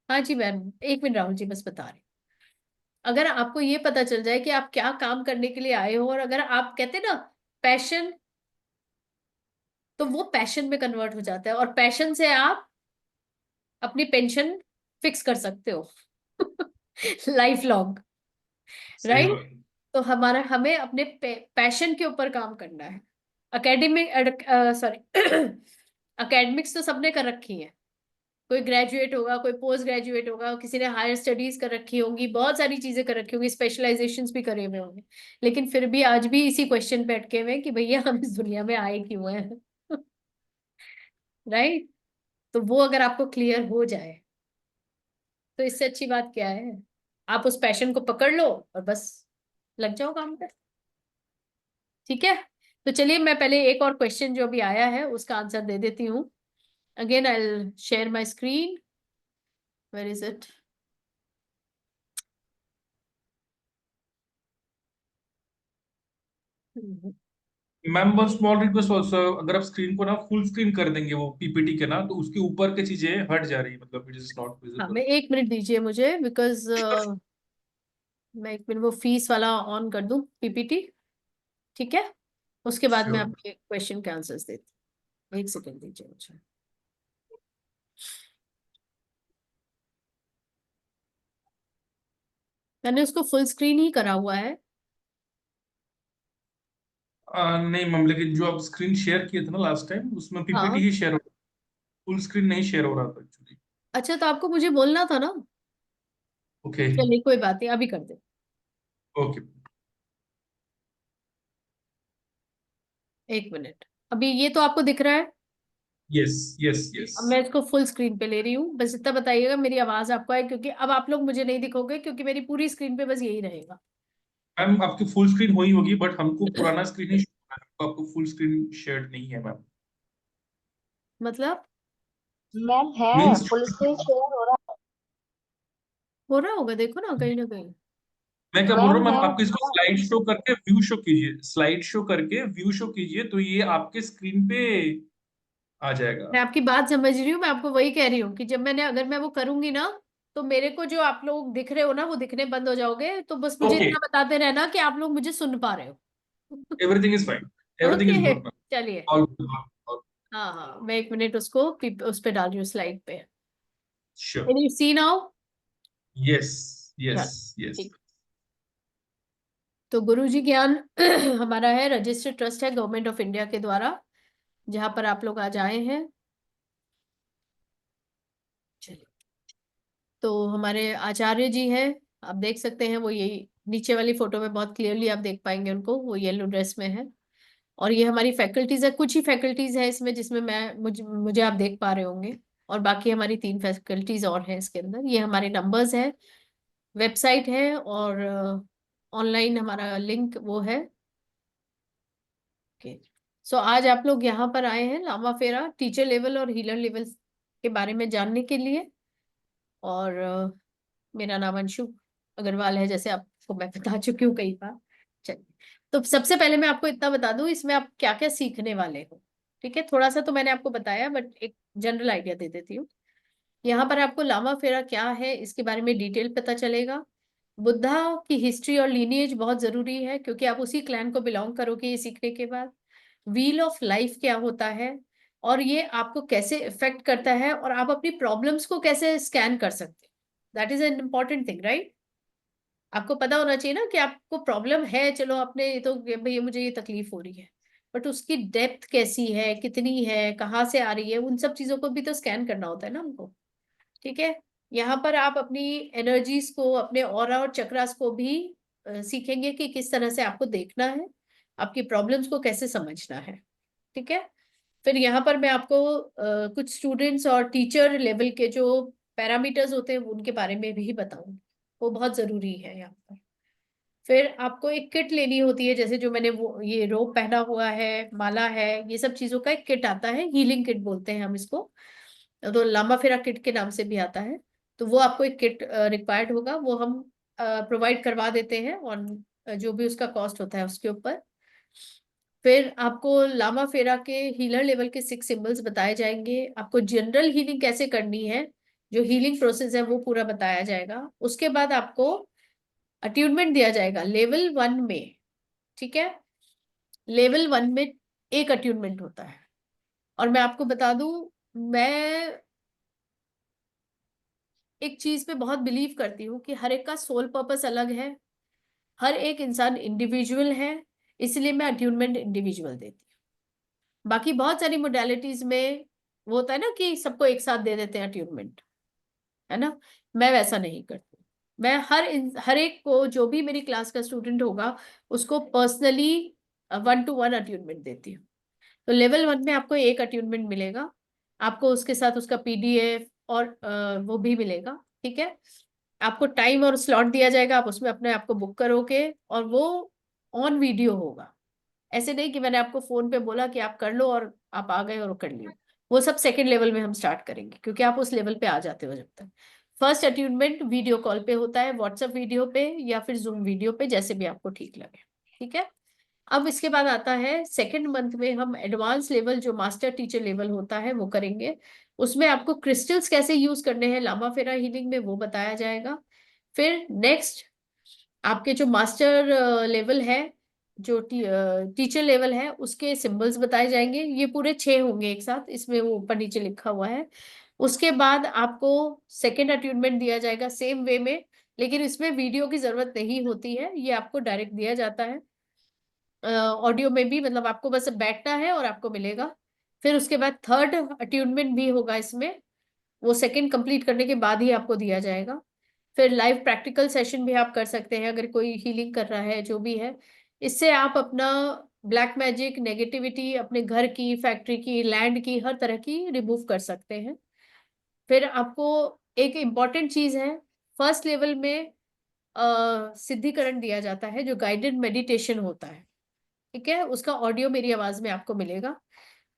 हाँ जी मैम, 1 मिनट राहुल जी, बस बता रही हूँ। अगर आपको ये पता चल जाए कि आप क्या काम करने के लिए आए हो, और अगर आप कहते हैं ना पैशन, तो वो पैशन में कन्वर्ट हो जाता है, और पैशन से आप अपनी पेंशन फिक्स कर सकते हो लाइफ लॉन्ग, सही राइट? बात। तो हमें अपने पैशन के ऊपर काम करना है। एकेडमिक सॉरी एकेडमिक्स तो सबने कर रखी है, कोई ग्रेजुएट होगा, कोई पोस्ट ग्रेजुएट होगा, किसी ने हायर स्टडीज कर रखी होंगी, बहुत सारी चीजें कर रखी होंगी, स्पेशलाइजेशंस भी करे हुए होंगे, लेकिन फिर भी आज भी इसी क्वेश्चन पे अटके हुए हैं कि भैया हम इस दुनिया में आए क्यों हैं राइट? तो वो अगर आपको क्लियर हो जाए तो इससे अच्छी बात क्या है? आप उस पैशन को पकड़ लो और बस लग जाओ काम पे। ठीक है, तो चलिए मैं पहले एक और क्वेश्चन जो अभी आया है उसका आंसर दे देती हूँ। Again I will share my screen, where is it? Ma'am one small request also, अगर आप स्क्रीन को ना फुल स्क्रीन कर देंगे वो पीपीटी के ना, तो उसके ऊपर की चीजें हट जा रही है, मतलब इट इज नॉट हाँ, विजिबल। मैं 1 मिनट दीजिए मुझे, बिकॉज मैं 1 मिनट वो फीस वाला ऑन कर दूं पीपीटी, ठीक है? उसके बाद मैं श्योर। आपके क्वेश्चन के आंसर्स देती हूँ। 1 सेकंड दीजिए मुझे। मैंने उसको फुल स्क्रीन ही करा हुआ है। नहीं मैम, लेकिन जो आप स्क्रीन शेयर किए थे ना लास्ट टाइम, उसमें पीपीटी हाँ, ही शेयर हो, फुल स्क्रीन नहीं शेयर हो रहा था एक्चुअली। अच्छा, तो आपको मुझे बोलना था ना। ओके। चलिए कोई बात नहीं, अभी कर दे। ओके। 1 मिनट, अभी ये तो आपको दिख रहा है। Yes yes yes. अब मैं इसको फुल स्क्रीन पे ले रही हूँ, बस इतना बताइएगा मेरी आवाज आपको आए, क्योंकि अब आप लोग मुझे नहीं दिखोगे, क्योंकि मेरी पूरी स्क्रीन पे बस यही रहेगा। मैम आपकी फुल स्क्रीन हो ही होगी, बट हमको पुराना स्क्रीन ही show हो रहा है, हमको आपको फुल स्क्रीन शेयर नहीं है मैम। मतलब मैम है, मीन्स फुल स्क्रीन शेयर हो रहा हो रहा होगा, देखो ना कहीं ना कहीं। मैं क्या है। बोल रहा हूँ मैम मैम, है, आपको इसको स्लाइड शो करके व्यू शो कीजिए, स्लाइड शो करके व्यू शो कीजिए, तो ये आपके स्क्रीन पे आ जाएगा। मैं आपकी बात समझ रही हूँ, मैं आपको वही कह रही हूँ कि जब मैंने अगर मैं वो करूंगी ना, तो मेरे को जो आप लोग दिख रहे हो ना वो दिखने बंद हो जाओगे, तो बस मुझे ओके, इतना बताते रहना कि आप लोग मुझे सुन पा रहे हो everything is fine, everything is okay, good ma'am, चलिए। All good. हाँ हाँ, मैं 1 मिनट उसको उस पे डाल रही हूँ स्लाइड पे। Sure. Can you see now? Yes yes चल, यस। ठीक। तो गुरुजी ज्ञान हमारा है, रजिस्टर्ड ट्रस्ट है गवर्नमेंट ऑफ इंडिया के द्वारा, जहां पर आप लोग आज आए हैं। चलिए, तो हमारे आचार्य जी हैं, आप देख सकते हैं, वो यही नीचे वाली फोटो में बहुत क्लियरली आप देख पाएंगे उनको, वो येलो ड्रेस में है। और ये हमारी फैकल्टीज है, कुछ ही फैकल्टीज है इसमें जिसमें मुझे आप देख पा रहे होंगे, और बाकी हमारी 3 फैकल्टीज और हैं इसके अंदर। ये हमारे नंबर्स है, वेबसाइट है, और ऑनलाइन हमारा लिंक वो है। ओके, सो आज आप लोग यहाँ पर आए हैं लामा फेरा टीचर लेवल और हीलर लेवल के बारे में जानने के लिए। और मेरा नाम अंशु अग्रवाल है, जैसे आपको मैं बता चुकी हूँ कई बार। चलिए, तो सबसे पहले मैं आपको इतना बता दूं इसमें आप क्या क्या सीखने वाले हो। ठीक है, थोड़ा सा तो मैंने आपको बताया, बट एक जनरल आइडिया दे देती हूँ। यहाँ पर आपको लामा फेरा क्या है इसके बारे में डिटेल पता चलेगा। बुद्धा की हिस्ट्री और लीनिएज बहुत जरूरी है, क्योंकि आप उसी क्लैन को बिलोंग करोगे ये सीखने के बाद। व्हील ऑफ लाइफ क्या होता है, और ये आपको कैसे इफेक्ट करता है, और आप अपनी प्रॉब्लम्स को कैसे स्कैन कर सकते हैं। That is an important thing, right? आपको पता होना चाहिए ना कि आपको प्रॉब्लम है, चलो आपने ये तो भाई मुझे ये तकलीफ हो रही है, बट उसकी डेप्थ कैसी है, कितनी है, कहाँ से आ रही है, उन सब चीजों को भी तो स्कैन करना होता है ना हमको। ठीक है, यहाँ पर आप अपनी एनर्जीज को, अपने ऑरा और चक्रास को भी सीखेंगे कि किस तरह से आपको देखना है, आपकी प्रॉब्लम्स को कैसे समझना है। ठीक है, फिर यहाँ पर मैं आपको कुछ स्टूडेंट्स और टीचर लेवल के जो पैरामीटर्स होते हैं उनके बारे में भी बताऊंगी, वो बहुत जरूरी है यहाँ पर। फिर आपको एक किट लेनी होती है, जैसे जो मैंने वो ये रोप पहना हुआ है, माला है, ये सब चीजों का एक किट आता है, हीलिंग किट बोलते हैं हम इसको, तो लामा फेरा किट के नाम से भी आता है। तो वो आपको एक किट रिक्वायर्ड होगा, वो हम प्रोवाइड करवा देते हैं, और जो भी उसका कॉस्ट होता है उसके ऊपर। फिर आपको लामा फेरा के हीलर लेवल के 6 सिंबल्स बताए जाएंगे, आपको जनरल हीलिंग कैसे करनी है, जो हीलिंग प्रोसेस है वो पूरा बताया जाएगा। उसके बाद आपको अट्यूनमेंट दिया जाएगा लेवल 1 में। ठीक है, लेवल 1 में एक अट्यूनमेंट होता है, और मैं आपको बता दूं, मैं एक चीज पे बहुत बिलीव करती हूँ कि हर एक का सोल पर्पस अलग है, हर एक इंसान इंडिविजुअल है, इसलिए मैं अट्यूनमेंट इंडिविजुअल देती हूँ। बाकी बहुत सारी मोडालिटीज में वो होता है ना कि सबको एक साथ दे देते हैं अट्यूनमेंट, है ना। मैं वैसा नहीं करती। मैं हर एक को, जो भी मेरी क्लास का स्टूडेंट होगा, उसको पर्सनली 1-to-1 अट्यूनमेंट देती हूँ। तो लेवल 1 में आपको एक अट्यूनमेंट मिलेगा, आपको उसके साथ उसका PDF और वो भी मिलेगा, ठीक है। आपको टाइम और स्लॉट दिया जाएगा, आप उसमें अपने आप को बुक करोगे और वो ऑन वीडियो होगा। ऐसे नहीं कि मैंने आपको फोन पे बोला कि आप कर लो और आप आ गए और कर लियो। वो सब सेकंड लेवल में हम स्टार्ट करेंगे, क्योंकि आप उस लेवल पे आ जाते हो जब तक। फर्स्ट अट्यूनमेंट वीडियो कॉल पे होता है, व्हाट्सएप वीडियो पे या फिर जूम वीडियो पे, जैसे भी आपको ठीक लगे, ठीक है। अब इसके बाद आता है सेकंड मंथ में हम एडवांस लेवल, जो मास्टर टीचर लेवल होता है, वो करेंगे। उसमें आपको क्रिस्टल्स कैसे यूज करने हैं लामा फेरा हीलिंग में, वो बताया जाएगा। फिर नेक्स्ट आपके जो मास्टर लेवल है, जो टीचर लेवल है, उसके सिंबल्स बताए जाएंगे। ये पूरे 6 होंगे एक साथ, इसमें वो ऊपर नीचे लिखा हुआ है। उसके बाद आपको सेकेंड अट्यूनमेंट दिया जाएगा सेम वे में, लेकिन इसमें वीडियो की जरूरत नहीं होती है, ये आपको डायरेक्ट दिया जाता है। ऑडियो में भी, मतलब आपको बस बैठना है और आपको मिलेगा। फिर उसके बाद थर्ड अट्यूनमेंट भी होगा इसमें, वो सेकंड कंप्लीट करने के बाद ही आपको दिया जाएगा। फिर लाइव प्रैक्टिकल सेशन भी आप कर सकते हैं, अगर कोई हीलिंग कर रहा है, जो भी है। इससे आप अपना ब्लैक मैजिक, नेगेटिविटी, अपने घर की, फैक्ट्री की, लैंड की, हर तरह की रिमूव कर सकते हैं। फिर आपको एक इम्पॉर्टेंट चीज है, फर्स्ट लेवल में सिद्धिकरण दिया जाता है, जो गाइडेड मेडिटेशन होता है, ठीक है। उसका ऑडियो मेरी आवाज में आपको मिलेगा।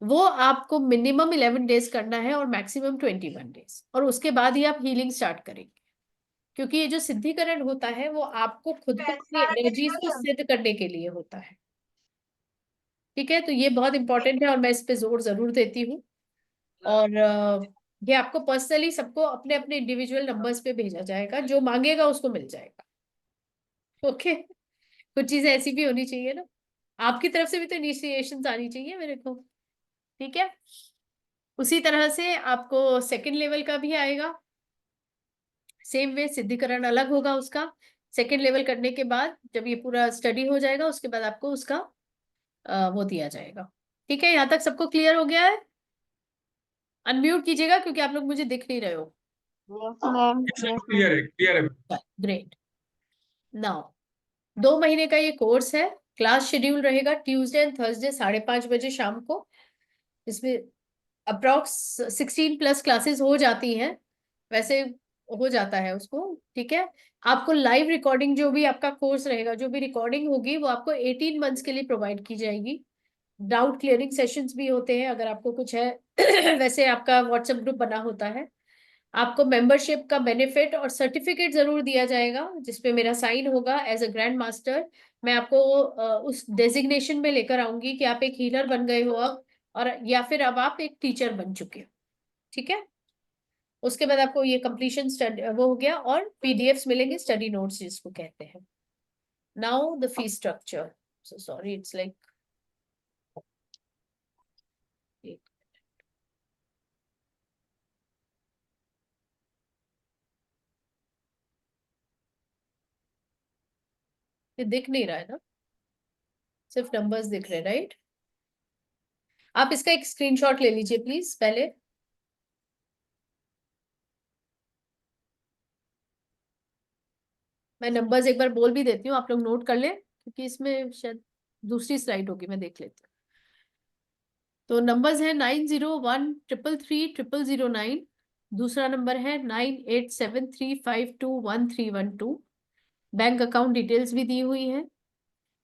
वो आपको मिनिमम 11 डेज करना है और मैक्सिमम 21 डेज, और उसके बाद ही आप हीलिंग स्टार्ट करेंगे। क्योंकि ये जो सिद्धिकरण होता है, वो आपको खुद को अपनी एनर्जीज को सिद्ध करने के लिए होता है, ठीक है। तो ये बहुत इंपॉर्टेंट है और मैं इस पे जोर जरूर देती हूँ। और ये आपको पर्सनली सबको अपने अपने इंडिविजुअल नंबर्स पे भेजा जाएगा, जो मांगेगा उसको मिल जाएगा, ओके। कुछ चीजें ऐसी भी होनी चाहिए ना, आपकी तरफ से भी तो इनिशिएशन आनी चाहिए मेरे को, ठीक है। उसी तरह से आपको सेकंड लेवल का भी आएगा, सेम वे, सिद्धिकरण अलग होगा उसका। सेकंड लेवल करने के बाद जब ये पूरा स्टडी हो जाएगा, उसके बाद आपको उसका वो दिया जाएगा, ठीक है। यहाँ तक सबको क्लियर हो गया है? अनम्यूट कीजिएगा, क्योंकि आप लोग मुझे दिख नहीं रहे हो। यस मैम, यस क्लियर है, क्लियर है। ग्रेट। नाउ 2 महीने का ये कोर्स है। क्लास शेड्यूल रहेगा ट्यूसडे एंड थर्सडे 5:30 बजे शाम को। इसमें अप्रॉक्स 16+ क्लासेस हो जाती हैं, वैसे हो जाता है उसको, ठीक है। आपको लाइव रिकॉर्डिंग, जो भी आपका कोर्स रहेगा, जो भी रिकॉर्डिंग होगी, वो आपको 18 मंथ्स के लिए प्रोवाइड की जाएगी। डाउट क्लियरिंग सेशंस भी होते हैं, अगर आपको कुछ है वैसे आपका व्हाट्सएप ग्रुप बना होता है। आपको मेंबरशिप का बेनिफिट और सर्टिफिकेट जरूर दिया जाएगा, जिसपे मेरा साइन होगा एज अ ग्रैंड मास्टर। मैं आपको उस डेजिग्नेशन में लेकर आऊंगी कि आप एक हीलर बन गए हो अब, और या फिर अब आप एक टीचर बन चुके हो, ठीक है। उसके बाद आपको ये कंप्लीशन वो हो गया, और PDFs मिलेंगे, स्टडी नोट्स जिसको कहते हैं। Now the fee structure, so sorry, it's like, ये दिख नहीं रहा है ना, सिर्फ नंबर्स दिख रहे हैं, राइट। आप इसका एक स्क्रीनशॉट ले लीजिए प्लीज पहले। मैं नंबर्स एक बार बोल भी देती हूँ, आप लोग नोट कर लें, क्योंकि इसमें शायद दूसरी स्लाइड होगी, मैं देख लेती हूँ। तो नंबर्स है 9013330009। दूसरा नंबर है 9873521312। बैंक अकाउंट डिटेल्स भी दी हुई है।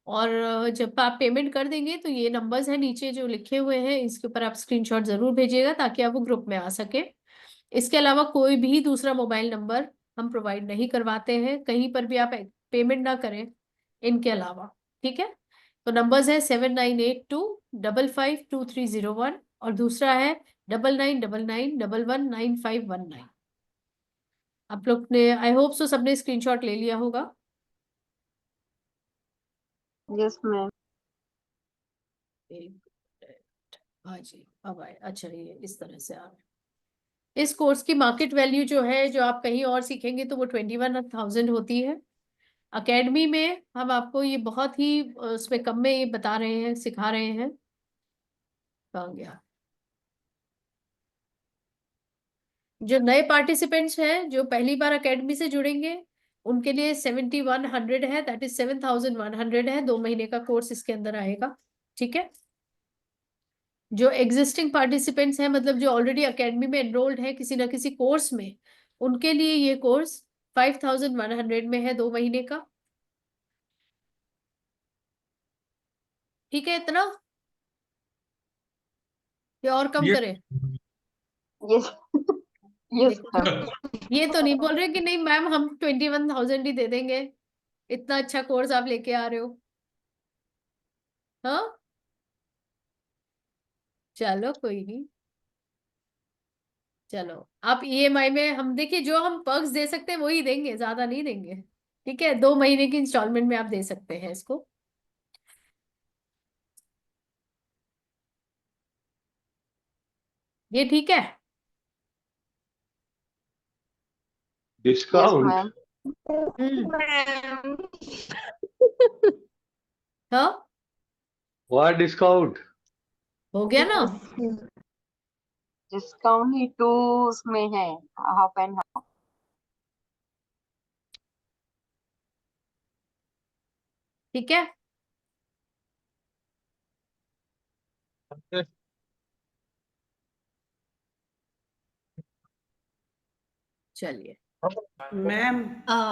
और जब आप पेमेंट कर देंगे, तो ये नंबर्स हैं नीचे जो लिखे हुए हैं, इसके ऊपर आप स्क्रीनशॉट जरूर भेजिएगा, ताकि आप वो ग्रुप में आ सके। इसके अलावा कोई भी दूसरा मोबाइल नंबर हम प्रोवाइड नहीं करवाते हैं, कहीं पर भी आप पेमेंट ना करें इनके अलावा, ठीक है। तो नंबर्स है 7982552301, और दूसरा है 9999119519। आप लोग ने, आई होप सो, सबने स्क्रीनशॉट ले लिया होगा। Yes ma'am. एक मिनट। हाँ जी, अब आए, अच्छा, ये इस तरह से आ रहा है। इस कोर्स की मार्केट वैल्यू जो है, जो आप कहीं और सीखेंगे तो वो 21,000 होती है। अकेडमी में हम आपको ये बहुत ही उसमें कम में ये बता रहे हैं, सिखा रहे हैं। कहाँ गया? जो नए पार्टिसिपेंट्स हैं, जो पहली बार अकेडमी से जुड़ेंगे, उनके लिए 7100 है, दैट इज 7100 है। 2 महीने का कोर्स इसके अंदर आएगा, ठीक है। जो एग्जिस्टिंग पार्टिसिपेंट्स हैं, मतलब जो ऑलरेडी अकेडमी में एनरोल्ड है किसी ना किसी कोर्स में, उनके लिए ये कोर्स 5100 में है, 2 महीने का। ठीक है, इतना या और कम ये करें? यस यस देखो, ये तो नहीं बोल रहे कि नहीं मैम हम 21,000 ही दे देंगे, इतना अच्छा कोर्स आप लेके आ रहे हो। हाँ, चलो कोई नहीं। चलो, आप ईएमआई में हम देखिए, जो हम पर्क्स दे सकते हैं वही देंगे, ज्यादा नहीं देंगे। ठीक है, 2 महीने की इंस्टॉलमेंट में आप दे सकते हैं इसको। ये ठीक है? Yes discount? मैम। हाँ, व्हाट डिस्काउंट? हो गया ना? डिस्काउंट ही 2 उसमें है, हाफ एंड हाफ। ठीक है, चलिए। मैम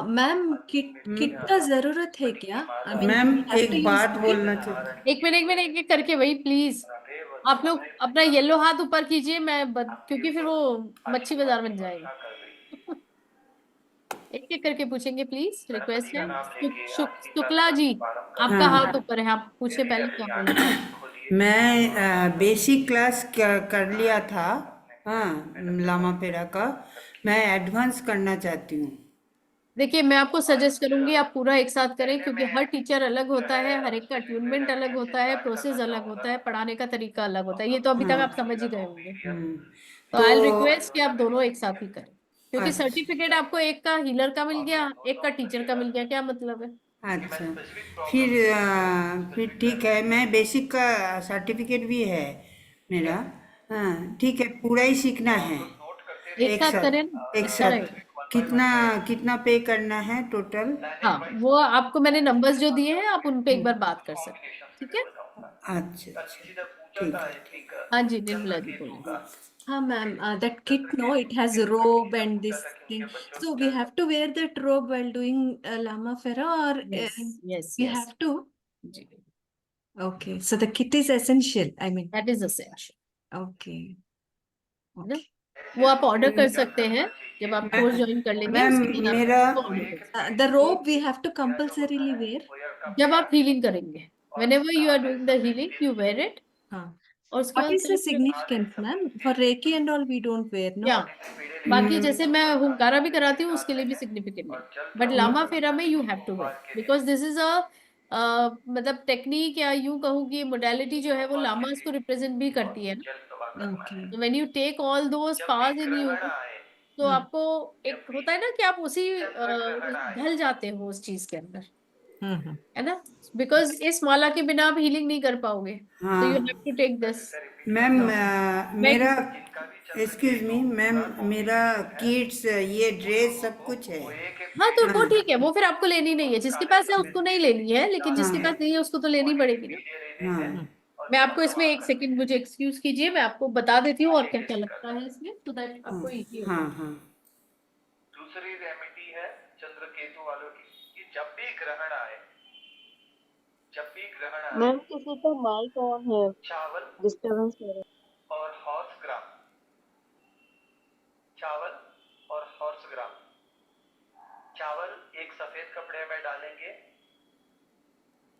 मैम किट का जरूरत है क्या? I mean ma'am have to एक यूज बात किट? बोलना चाहती। एक मिनट एक मिनट, एक एक करके वही प्लीज। आप लोग अपना येलो हाथ ऊपर कीजिए, क्योंकि फिर वो मच्छी बाजार बन जाएगा। एक एक करके पूछेंगे प्लीज, रिक्वेस्ट है। शुक्ला जी, आपका हाथ हाँ, ऊपर है, आप पूछे पहले क्या बोलना है। मैं बेसिक क्लास कर लिया था, हाँ, लामा पेरा का। मैं एडवांस करना चाहती हूँ। देखिए, मैं आपको सजेस्ट करूंगी आप पूरा एक साथ करें, क्योंकि हर टीचर अलग होता है, हर एक का ट्यूनमेंट अलग होता है, प्रोसेस अलग होता है, पढ़ाने का तरीका अलग होता है। ये तो अभी तक आप समझ ही गए होंगे। तो तो आई रिक्वेस्ट कि आप दोनों एक साथ ही करें, क्योंकि अच्छा सर्टिफिकेट आपको एक का हीलर का मिल गया, एक का टीचर का मिल गया, क्या मतलब है? अच्छा, फिर ठीक है, मैं बेसिक का सर्टिफिकेट भी है मेरा। हाँ ठीक है, पूरा ही सीखना है एक एक साथ करें ना, साथ। एक अच्छा साथ रहेगा। कितना कितना पे करना है टोटल? हाँ, वो आपको मैंने नंबर्स जो दिए हैं, आप उन पे एक बार बात कर सकते हैं, ठीक है। अच्छा अच्छा, ठीक है। हाँ जी, निर्मला जी बोलिए। हाँ ma'am, that kit no, it has robe and this thing. So we have to wear that robe while doing Lama Fera, or yes yes we yes have to? जी, Okay, so the kit is essential. I mean, that is essential, okay, है ना। okay. वो आप ऑर्डर कर सकते हैं, जब आप कोर्स ज्वाइन कर लेंगे मैम उसके बाद आप मेरा उसको ऑर्डर कर सकते The robe we have to compulsorily wear. हैं। जब आप हीलिंग करेंगे, whenever you are doing the healing, you wear it। हाँ. और उसके What बाद is the significance, ma'am? For Reiki and all, we don't wear, no? या बाकी जैसे मैं हुंकारा भी कराती हूँ, उसके लिए भी सिग्निफिकेंट है, बट लामा फेरा में you have to wear, because this is a मतलब टेक्निक, या यूं कहूँ कि मोडालिटी जो है वो लामास को रिप्रेजेंट भी करती है ना। Okay. तो when you take all those powers in you, तो आपको एक होता है ना कि आप उसी ढल जाते हो उस चीज के अंदर, Mm-hmm. है ना। बिकॉज इस माला के बिना आप हीलिंग नहीं कर पाओगे, तो यू हाँ have to take this. Ma'am, मैं मेरा एक्सक्यूज मी मैम, मेरा किड्स ये ड्रेस सब कुछ है। हाँ, तो वो हाँ ठीक है, वो फिर आपको लेनी नहीं है, जिसके पास है उसको नहीं लेनी है, लेकिन जिसके पास हाँ नहीं है उसको तो लेनी पड़ेगी ना। हाँ मैं आपको इसमें एक सेकंड, मुझे एक्सक्यूज कीजिए, मैं आपको बता देती हूँ और क्या क्या लगता है इसमें, तो दैट हाँ आपको इजी हो। हाँ हाँ। दूसरी रेमेडी है चंद्र केतु वालों की, कि जब भी ग्रहण आए मैम किसी का माइक ऑन है, चावल डिस्टरबेंस हो रहा और हॉर्स ग्राम, चावल और हॉर्स ग्राम, चावल एक सफेद कपड़े में डालेंगे,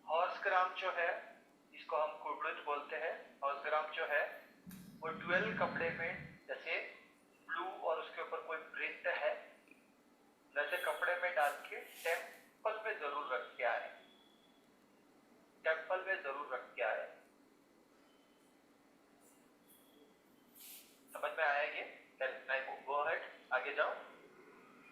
हॉर्स ग्राम जो है इसको हम कुबड़ुज बोलते हैं, हॉर्स ग्राम जो है वो 12 कपड़े में, जैसे ब्लू और उसके ऊपर कोई प्रिंट है वैसे कपड़े में डाल के टेम्पल में जरूर रख के आए, टेम्पल में जरूर रख के आए। समझ में आया ये? नहीं वो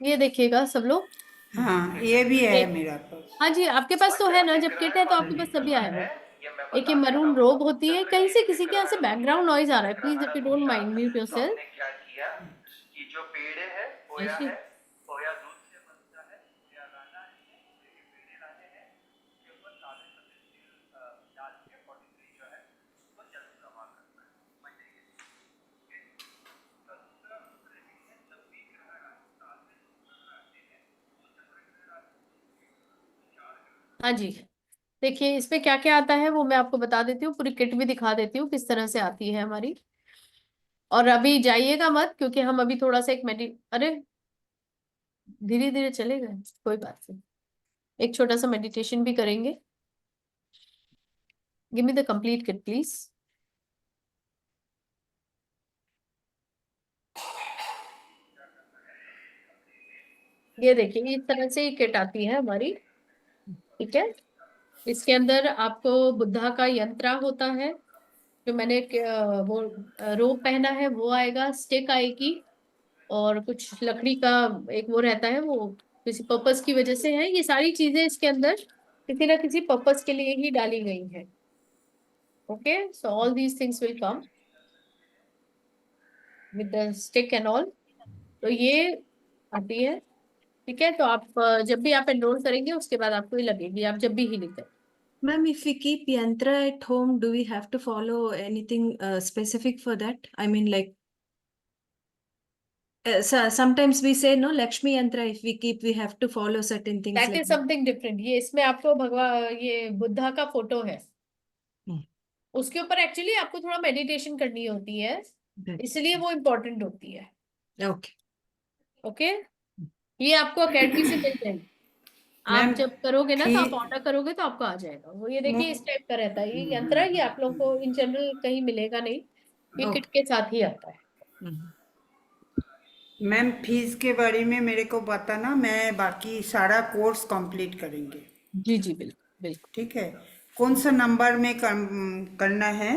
ये देखिएगा सब लोग। हाँ, ये भी है ये मेरा पास। हाँ जी, आपके पास तो है ना, जब किट है तो आपके पास सभी आया होगा। एक ये मरून रोब होती है, कहीं से किसी के यहाँ से बैकग्राउंड नॉइज आ रहा है, please if you don't mind mute तो योरसेल्फ। हमने क्या किया कि जो पेड़ है ऐसे खोया दूध से बनता है, खोया लाना है, ये पेड़े लाने हैं, उसके ऊपर सादे सफेद तिल डाल के 43 जो है उसको जल जमा करना है मंडे के दिन। ओके, उसका दूसरा रेमेडी है, जब भी ग्रहण साल में ग्रहण आते हैं वो चंद्र ग्रहण हाँ जी, देखिए इसमें क्या क्या आता है वो मैं आपको बता देती हूँ, पूरी किट भी दिखा देती हूँ किस तरह से आती है हमारी। और अभी जाइएगा मत, क्योंकि हम अभी थोड़ा सा अरे धीरे धीरे चलेगा, कोई बात नहीं, एक छोटा सा मेडिटेशन भी करेंगे। Give me the complete kit please. ये देखिए इस तरह से किट आती है हमारी, ठीक है। इसके अंदर आपको बुद्धा का यंत्र होता है, जो मैंने वो रोब पहना है वो आएगा, स्टिक आएगी, और कुछ लकड़ी का एक वो रहता है, वो किसी पर्पस की वजह से है। ये सारी चीजें इसके अंदर किसी ना किसी पर्पस के लिए ही डाली गई हैं। Okay, so all these things will come with the stick and all. तो ये आती है, ठीक है। तो आप जब भी आप एनरोल करेंगे उसके बाद आपको ये लगेगी, आप जब भी हीलिंग करें। Ma'am, if we keep yantra at home, do we have to follow anything specific for that? I mean, like, sometimes we say no Lakshmi yantra. If we keep, we have to follow certain things that like is that. Something different. ये इसमें आपको भगवान, ये बुद्धा का फोटो है, Hmm. उसके ऊपर एक्चुअली आपको थोड़ा मेडिटेशन करनी होती है, Right. इसलिए वो इम्पोर्टेंट होती है। Okay. ओके, ये आपको अकेडमी से मिल जाएगी। आप मैम जब करोगे ना तो आप फी ऑर्डर करोगे तो आपको आ जाएगा वो। ये देखिए मु- इस टाइप का रहता है, ये यंत्र है, ये आप लोगों को इन जनरल कहीं मिलेगा नहीं, ये किट ओके के साथ ही आता है। मैम, फीस के बारे में मेरे को बताना, मैं बाकी सारा कोर्स कंप्लीट करेंगे। जी जी बिल्कुल बिल्कुल, ठीक है, कौन सा नंबर में करना है?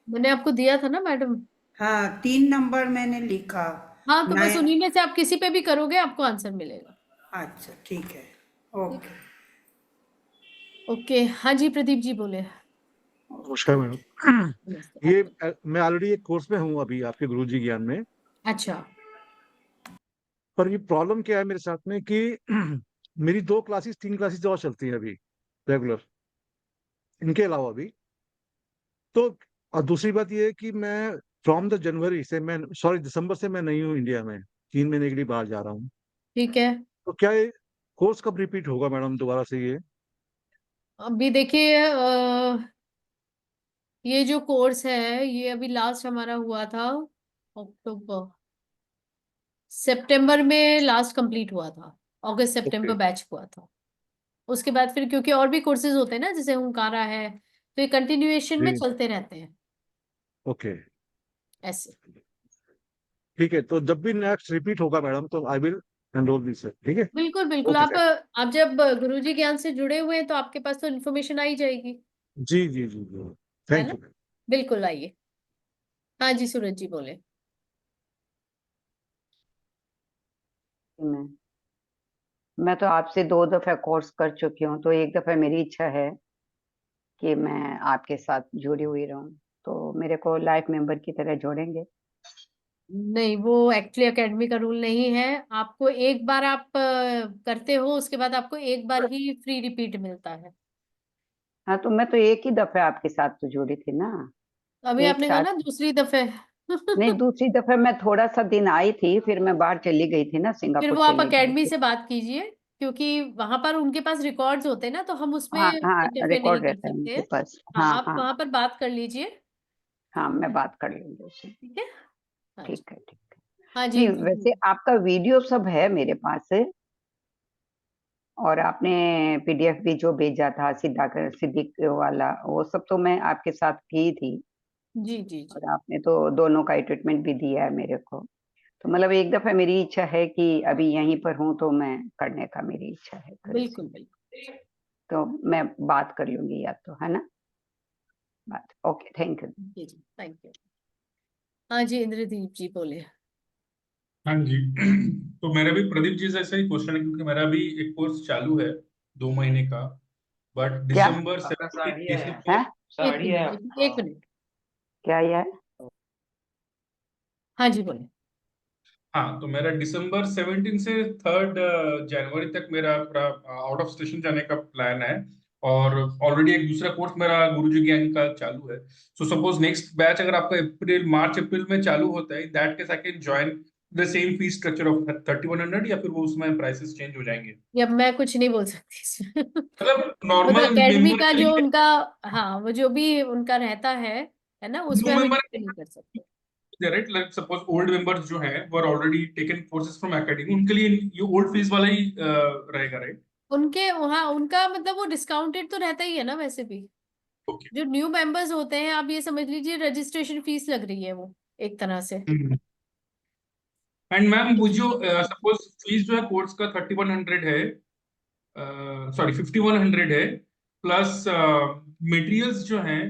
मैंने आपको दिया था ना मैडम। हाँ, 3 नंबर मैंने लिखा। हाँ, तो बस नया, उन्हीं में से आप किसी पे भी करोगे आपको आंसर मिलेगा। अच्छा ठीक है, ठीक, ओके। ओके। हाँ जी प्रदीप जी बोले। नमस्कार मैडम। नमस्ते ये आप। मैं ऑलरेडी एक कोर्स में हूँ अभी आपके गुरुजी ज्ञान में। अच्छा, पर ये प्रॉब्लम क्या है मेरे साथ में कि मेरी 2 क्लासेस 3 क्लासेस और चलती हैं अभी रेगुलर, इनके अलावा भी। तो और दूसरी बात ये है कि मैं फ्रॉम द जनवरी से, मैं सॉरी दिसंबर से मैं नहीं हूँ इंडिया में, 3 महीने के लिए बाहर जा रहा हूँ। ठीक है। तो क्या ये कोर्स कब रिपीट होगा मैडम दोबारा से ये? अभी देखिए ये जो कोर्स है ये अभी लास्ट हमारा हुआ था अक्टूबर सितंबर में, लास्ट कंप्लीट हुआ था, अगस्त ओके। सितंबर बैच हुआ था। उसके बाद फिर क्योंकि और भी कोर्सेज होते हैं ना, जैसे हुंकारा है, तो ये कंटिन्यूएशन में जी। चलते रहते हैं ओके, ऐसे। ठीक है। तो जब भी नेक्स्ट रिपीट होगा मैडम तो आई विल एनरोल दिस, ठीक है। बिल्कुल बिल्कुल, ओके, आप जब गुरुजी ज्ञान से जुड़े हुए हैं तो आपके पास तो इन्फॉर्मेशन आ ही जाएगी, जी जी जी जी, है थैंक ना। यू। बिल्कुल आइए। हाँ जी सूरज जी बोले। मैं तो आपसे 2 दफा कोर्स कर चुकी हूँ, तो एक दफा मेरी इच्छा है कि मैं आपके साथ जुड़ी हुई रहूं, तो मेरे को लाइफ मेंबर की तरह जोड़ेंगे? नहीं, वो एक्चुअली एकेडमी का रूल नहीं है। आपको एक बार आप करते हो उसके बाद आपको एक बार ही फ्री रिपीट मिलता है। हाँ, तो मैं तो एक ही दफा आपके साथ तो जुड़ी थी ना, अभी एक आपने कहा साथ। ना दूसरी दफे नहीं, दूसरी दफा मैं थोड़ा सा दिन आई थी, फिर मैं बाहर चली गई थी ना, फिर सिंगापुर वो आप चली गई एकेडमी थी। से बात कीजिए, क्योंकि वहां पर उनके पास रिकॉर्ड्स होते हैं ना, तो हम उसमें हाँ हाँ, इंटरफेयर नहीं रिकॉर्ड कर रहता है सकते उनके हैं। पास। हाँ, हाँ आप हाँ वहां पर बात कर लीजिए। हाँ, मैं बात कर लूंगी उससे। ठीक है। हाँ जी। ठीक है, ठीक है। हाँ जी नहीं, इंद्र वैसे जी। आपका वीडियो सब है मेरे पास, और आपने पीडीएफ भी जो भेजा था सिद्दीक वाला, वो सब तो मैं आपके साथ की थी। जी जी जी, और आपने तो दोनों का ट्रीटमेंट भी दिया है मेरे को। तो मतलब एक दफा मेरी इच्छा है कि अभी यहीं पर हूँ तो मैं करने का, मेरी इच्छा है थोड़ी सी। बिल्कुल बिल्कुल। तो मैं बात कर लूंगी, या तो है ना बात। Okay, thank you. जी जी थैंक यू। हाँ जी इंद्रदीप जी बोले। हाँ जी। तो मेरा भी प्रदीप जी से ऐसा ही क्वेश्चन है, क्योंकि मेरा भी एक कोर्स चालू है 2 महीने का, बट क्या दिसंबर आपका साड़ी है दिसंबर है? एक साड़ी है मिनट, एक मिनट। क्या ये है? हाँ जी बोले। हाँ, तो मेरा दिसंबर 17 से 3 जनवरी तक मेरा पूरा आउट ऑफ स्टेशन जाने का प्लान है। और ऑलरेडी एक दूसरा कोर्स मेरा गुरुजी ज्ञान का चालू है। सो सपोज नेक्स्ट बैच अगर आपका मार्च अप्रैल में चालू होता है, that case I can join the same fees structure of 3100, या फिर वो उसमें प्राइसेस चेंज हो जाएंगे? ये अब मैं कुछ नहीं बोल सकती इसमें। मतलब वो तो नॉर्मल एकेडमी मेंबर का के जो लिए, उनका, हाँ वो जो भी उनका रहता है ना, न्यू उसमें हम मेंबर, इंटरफेयर नहीं कर सकते। Right? Like suppose old members जो हैं वो already taken courses from academy, उनके लिए ये ओल्ड फीस वाला ही रहेगा, राइट? उनके वहाँ उनका मतलब वो डिस्काउंटेड तो रहता ही है ना वैसे भी। ओके। जो न्यू मेंबर्स होते हैं, आप ये समझ लीजिए रजिस्ट्रेशन फीस लग रही है वो, एक तरह से। एंड मैम वो जो सपोज फीस जो है कोर्स का 3100 है, सॉरी 5100 है, प्लस मटेरियल्स जो हैं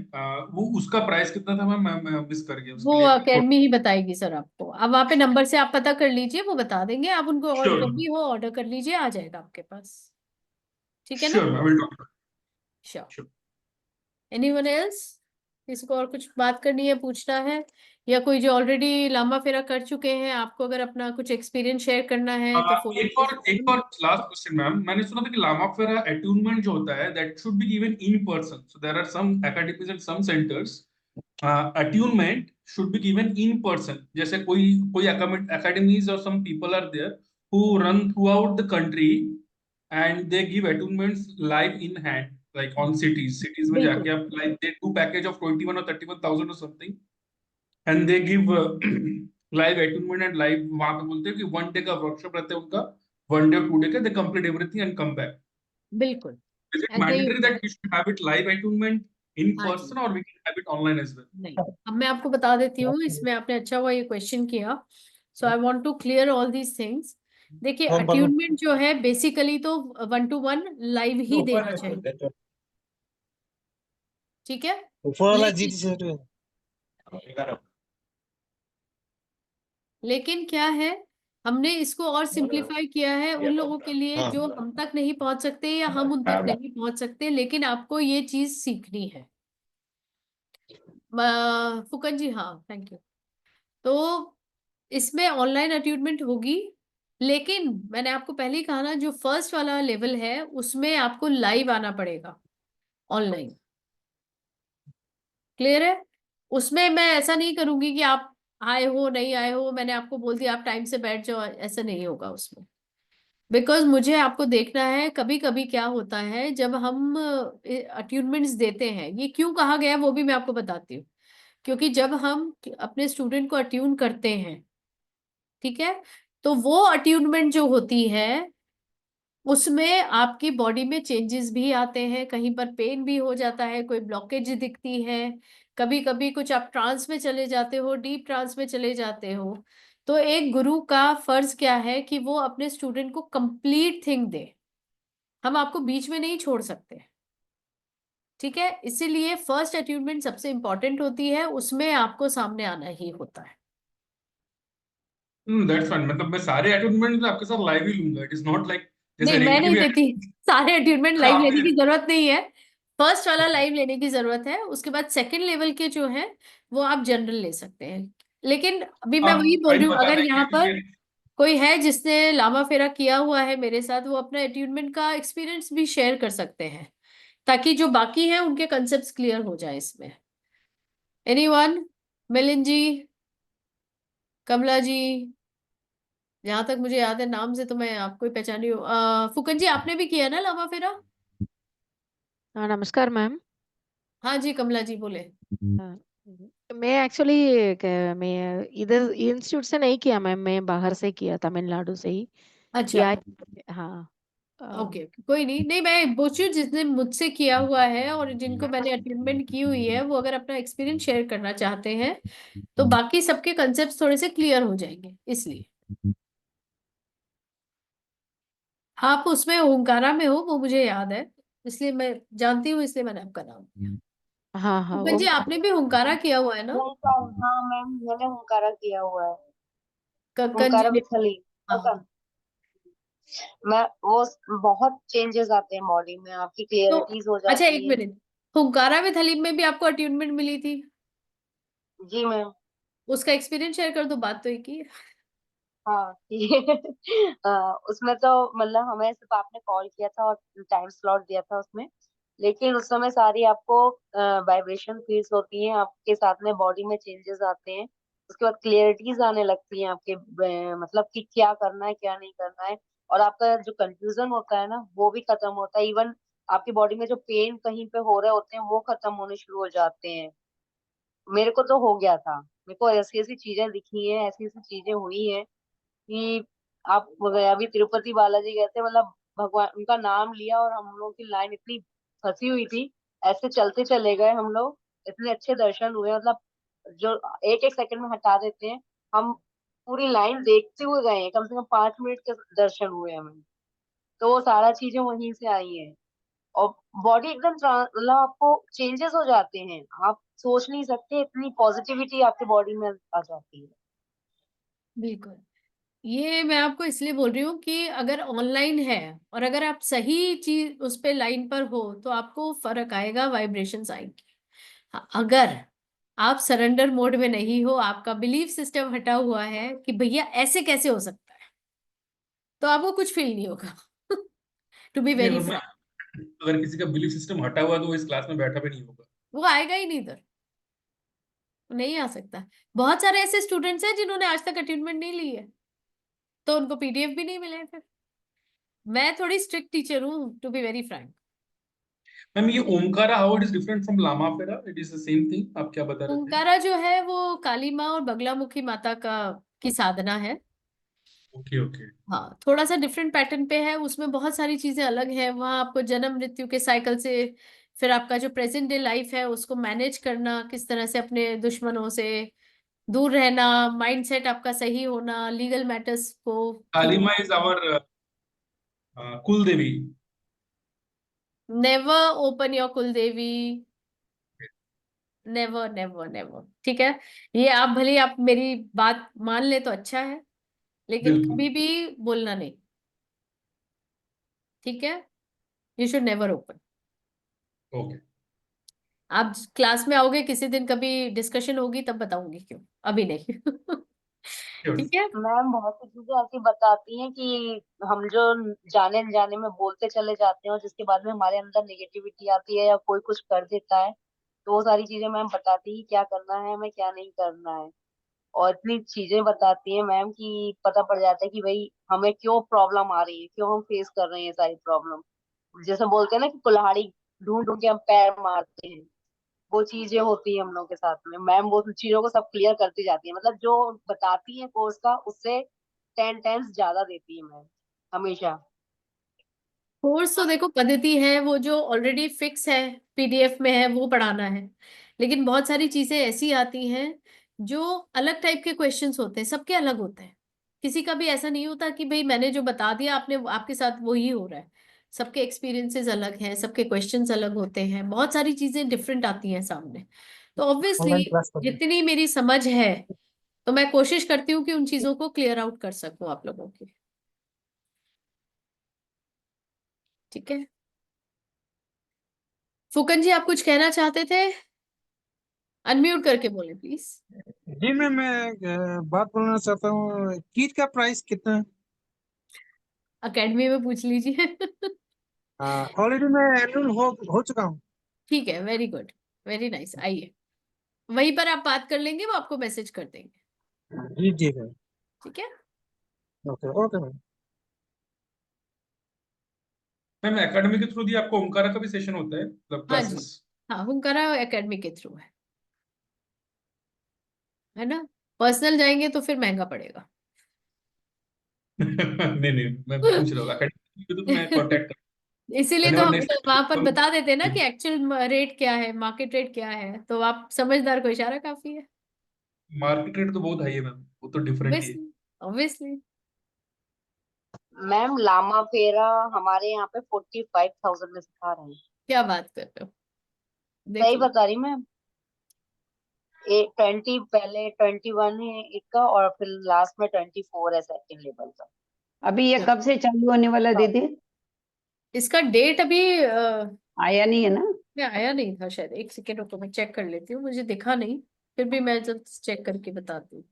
वो उसका प्राइस कितना था मैम? मैं मिस कर गया वो उसके लिए थोड़ा। एकेडमी ही बताएगी सर आपको। अब वहाँ पे नंबर से आप पता कर लीजिए, वो बता देंगे। आप उनको, और श्योर जब भी हो ऑर्डर कर लीजिए, आ जाएगा आपके पास। ठीक है ना? श्योर, मैं will talk. Sure. Sure. Anyone else? किसी को और कुछ बात करनी है, पूछना है? या कोई जो ऑलरेडी लामा फेरा कर चुके हैं, आपको अगर अपना कुछ एक्सपीरियंस शेयर करना है तो फोन एक और लास्ट क्वेश्चन मैम, मैंने सुना था कि लामा फेरा अट्यूनमेंट जो होता है that should be given in person, so there are some academies and some centres attunement should be given in person. जैसे कोई कोई एकेडमीज और some people are there who run throughout the country and they give attunements live in hand, like on cities में बिल्कुल जाके आप, like they do package of 21 or 31,000 or something, and they give live attunement and live, वहां पे बोलते हैं कि 1 डे का वर्कशॉप रहता है उनका, 1 डे 2 डे का, they complete everything and come back. बिल्कुल इज इट ऐसा ही मैंडेटरी होता है। That we should have it live attunement in हाँ जी। पर्सन, और we can have it online as well? नहीं, अब मैं आपको बता देती हूँ। इसमें आपने अच्छा हुआ ये क्वेश्चन किया। So I want to clear all these things. देखिए, अट्यूनमेंट जो है बेसिकली तो 1 to 1 लाइव ही देना चाहिए। ठीक है? लेकिन क्या है, हमने इसको और सिंप्लीफाई किया है उन लोगों के लिए जो हम तक नहीं पहुंच सकते या हम उन तक नहीं पहुंच सकते, लेकिन आपको ये चीज सीखनी है। फुकन जी, हाँ थैंक यू। तो इसमें ऑनलाइन अट्यूनमेंट होगी, लेकिन मैंने आपको पहले ही कहा ना, जो फर्स्ट वाला लेवल है उसमें आपको लाइव आना पड़ेगा, ऑनलाइन। क्लियर है? उसमें मैं ऐसा नहीं करूंगी कि आप आए हो नहीं आए हो, मैंने आपको बोल दिया आप टाइम से बैठ जाओ, ऐसा नहीं होगा उसमें। बिकॉज मुझे आपको देखना है, कभी कभी क्या होता है जब हम अट्यूनमेंट्स देते हैं, ये क्यों कहा गया वो भी मैं आपको बताती हूँ। क्योंकि जब हम अपने स्टूडेंट को अट्यून करते हैं, ठीक है, तो वो अट्यूनमेंट जो होती है उसमें आपकी बॉडी में चेंजेस भी आते हैं, कहीं पर पेन भी हो जाता है, कोई ब्लॉकेज दिखती है, कभी कभी कुछ आप ट्रांस में चले जाते हो, डीप ट्रांस में चले जाते हो। तो एक गुरु का फर्ज क्या है कि वो अपने स्टूडेंट को कंप्लीट थिंग दे। हम आपको बीच में नहीं छोड़ सकते। ठीक है? इसीलिए फर्स्ट अट्यूनमेंट सबसे इंपॉर्टेंट होती है, उसमें आपको सामने आना ही होता है। दैट्स फाइन, मतलब मैं सारे अटूनमेंट आपके साथ लाइव ही लूंगा, इट इज नॉट लाइक जैसे नहीं, मैं रेकी के नहीं भी देती। सारे अट्यूनमेंट लाइव आप लेने ही की देते जरूरत नहीं है। फर्स्ट वाला लाइव लेने की जरूरत है, उसके बाद सेकंड लेवल के जो है वो आप जनरल ले सकते हैं। लेकिन अभी हो। मैं वही आप बोल भाई रही हूँ, बता अगर देंगे यहाँ पर क्योंकि कोई है जिसने लामा फेरा किया हुआ है मेरे साथ, वो अपना अट्यूनमेंट का एक्सपीरियंस भी शेयर कर सकते हैं, ताकि जो बाकी हैं उनके कंसेप्ट क्लियर हो जाए इसमें। एनीवन? मिलिंद जी, कमला जी, जहां तक मुझे याद है नाम से तो मैं आपको ही पहचानी हूँ। फुकन जी, आपने भी किया ना लामा फेरा? हाँ नमस्कार मैम। हाँ जी, कमला जी बोले। हाँ, मैं एक्चुअली मैं इधर इंस्टीट्यूट से नहीं किया मैम, मैं बाहर से किया, तमिलनाडु से ही अच्छा, किया है। हाँ ओके, कोई नहीं। नहीं, मैं पूछ रही हूँ जिसने मुझसे किया हुआ है और जिनको मैंने अटेंडमेंट की हुई है, वो अगर अपना एक्सपीरियंस शेयर करना चाहते हैं तो बाकी सबके कंसेप्ट थोड़े से क्लियर हो जाएंगे, इसलिए। आप उसमें ओंकारा में हो, वो मुझे याद है, इसलिए मैं जानती हूँ, इसलिए मैंने आपका नाम लिया। हाँ हाँ भूपेन जी, आपने भी ओंकारा किया हुआ है ना? हाँ मैम, मैंने हुनकारा किया हुआ है। ओमकारा कंजली। विथ हलीम। हाँ, मैं वो बहुत चेंजेस आते हैं बॉडी में, आपकी तो क्लियरिटीज हो अच्छा एक जाती है। मिनट, हुंकारा विद हलीम में भी आपको अट्यूनमेंट मिली थी? जी मैम। उसका एक्सपीरियंस शेयर कर दो, बात तो एक ही है। हाँ उसमें तो मतलब हमें सिर्फ आपने कॉल किया था और टाइम स्लॉट दिया था उसमें, लेकिन उस समय सारी आपको वाइब्रेशन फील्स होती हैं, आपके साथ में बॉडी में चेंजेस आते हैं। उसके बाद क्लियरिटीज आने लगती हैं आपके मतलब कि क्या करना है क्या नहीं करना है। और आपका जो कंफ्यूजन होता है ना वो भी खत्म होता है। इवन आपकी बॉडी में जो पेन कहीं पे हो रहे होते हैं वो खत्म होने शुरू हो जाते हैं। मेरे को तो हो गया था, मेरे को ऐसी ऐसी चीजें दिखी हैं, ऐसी ऐसी चीजें हुई हैं कि आप अभी तिरुपति बालाजी गए थे, मतलब भगवान उनका नाम लिया और हम लोगों की लाइन इतनी फंसी हुई थी, ऐसे चलते चले गए हम लोग, इतने अच्छे दर्शन हुए। मतलब जो एक एक सेकंड में हटा देते हैं, हम पूरी लाइन देखते हुए गए हैं, कम से कम 5 मिनट के दर्शन हुए हमें। तो वो सारा चीजें वहीं से आई हैं। और बॉडी एकदम मतलब आपको चेंजेस हो जाते हैं, आप सोच नहीं सकते इतनी पॉजिटिविटी आपके बॉडी में आ जाती है। बिल्कुल। ये मैं आपको इसलिए बोल रही हूँ कि अगर ऑनलाइन है और अगर आप सही चीज उस पे लाइन पर हो तो आपको फर्क आएगा, वाइब्रेशंस आएंगी। हाँ, अगर आप सरेंडर मोड में नहीं हो, आपका बिलीफ सिस्टम हटा हुआ है कि भैया ऐसे कैसे हो सकता है, तो आपको कुछ फील नहीं होगा। टू बी नहीं, वेरी अगर मैं फ्रैंक, अगर किसी का बिलीफ सिस्टम हटा हुआ तो वो इस क्लास में बैठा भी नहीं होगा। वो आएगा ही नहीं इधर, नहीं आ सकता। बहुत सारे ऐसे स्टूडेंट्स हैं जिन्होंने आज तक अटेनमेंट नहीं ली है, तो उनको पीडीएफ भी नहीं मिले फिर। मैं थोड़ी स्ट्रिक्ट टीचर हूँ, to be very frank. Ma'am ये Omkara how it is different from Lama Fera, it is the same thing, आप क्या बता रहे थे? ओंकारा जो है वो काली माँ और बगलामुखी माता का की साधना है। Okay okay. हाँ, थोड़ा सा डिफरेंट पैटर्न पे है, उसमें बहुत सारी चीजें अलग हैं। वहाँ आपको जन्म मृत्यु के साइकिल से, फिर आपका जो प्रेजेंट डे लाइफ है उसको मैनेज करना, किस तरह से अपने दुश्मनों से दूर रहना, माइंडसेट आपका सही होना, लीगल मैटर्स को काली ठीक। माँ इज आवर कुल देवी। नेवर ओपन योर कुल देवी, नेवर नेवर नेवर, ठीक है? ये आप भले आप मेरी बात मान ले तो अच्छा है, लेकिन बिल्कुल। कभी भी बोलना नहीं, ठीक है? You should never open. Okay. आप क्लास में आओगे किसी दिन, कभी डिस्कशन होगी तब बताऊंगी क्यों, अभी नहीं। श्योर। ठीक है। मैम बहुत सी चीजें ऐसी बताती हैं कि हम जो जाने अनजाने में बोलते चले जाते हैं और जिसके बाद में हमारे अंदर नेगेटिविटी आती है या कोई कुछ कर देता है, तो वो सारी चीजें मैम बताती है क्या करना है हमें क्या नहीं करना है। और इतनी चीजें बताती हैं मैम कि पता पड़ जाता है कि भाई हमें क्यों प्रॉब्लम आ रही है, क्यों हम फेस कर रहे हैं ये सारी प्रॉब्लम। जैसे बोलते हैं ना कि कुल्हाड़ी ढूंढ ढूंढ के हम पैर मारते हैं, वो चीजें होती है हम लोग के साथ में। मैम वो चीजों को सब क्लियर करती जाती है, मतलब जो बताती है कोर्स का उससे 10 टाइम्स ज्यादा देती है मैम हमेशा। कोर्स तो देखो पद्धति है, वो जो ऑलरेडी फिक्स है, पीडीएफ में है, वो पढ़ाना है। लेकिन बहुत सारी चीजें ऐसी आती हैं जो अलग टाइप के क्वेश्चंस होते हैं, सबके अलग होते हैं। किसी का भी ऐसा नहीं होता कि भाई मैंने जो बता दिया आपने आपके साथ वो ही हो रहा है। सबके एक्सपीरियंसेस अलग हैं, सबके क्वेश्चंस अलग होते हैं, बहुत सारी चीजें डिफरेंट आती हैं सामने। तो ऑब्वियसली ऑनलाइन क्लास कर दी। जितनी मेरी समझ है, तो मैं कोशिश करती हूँ कि उन चीजों को क्लियर आउट कर सकूं आप लोगों की। ठीक है, फुकन जी आप कुछ कहना चाहते थे? अनम्यूट करके बोले प्लीज। जी मैम, मैं बात बोलना चाहता हूँ, किट का प्राइस कितना है? अकेडमी में पूछ लीजिए। ऑलरेडी मैं एनरोल हो चुका हूँ। ठीक है, वेरी गुड, वेरी नाइस। आइए, वहीं पर आप बात कर लेंगे, वो आपको मैसेज कर देंगे। जी जी मैम। ठीक है। Okay okay ma'am. Ma'am academy के थ्रू दिए आपको ओमकारा का भी सेशन होता है, मतलब हाँ जी, क्लासेस? हाँ, हुनकारा एकेडमी के थ्रू है ना? पर्सनल जाएंगे तो फिर महंगा पड़ेगा। नहीं नहीं, मैं पूछ रहा हूँ एकेडमी तो मैं कांटेक्ट इसीलिए तो व्हेनेवर हम नेक्स्ट तो वहां पर टाइम। बता देते हैं ना कि एक्चुअल रेट क्या है, मार्केट रेट क्या है, तो आप समझदार को इशारा काफी है। मार्केट रेट तो बहुत हाई है मैम, वो तो डिफरेंट ही है। Obviously, obviously. मैम लामा फेरा हमारे यहाँ पे 45,000 में सिखा रहे हैं। क्या बात कर रहे हो, देख सही लो। बता रही मैम। 20 पहले 21 है एक का, और फिर लास्ट में 24 है सेकंड लेवल का। अभी ये कब से चालू होने वाला दीदी? इसका डेट अभी आया नहीं है ना? में आया नहीं था शायद। एक सेकेंड रुको, मैं चेक कर लेती हूँ, मुझे दिखा नहीं, फिर भी मैं जब चेक करके बताती हूँ।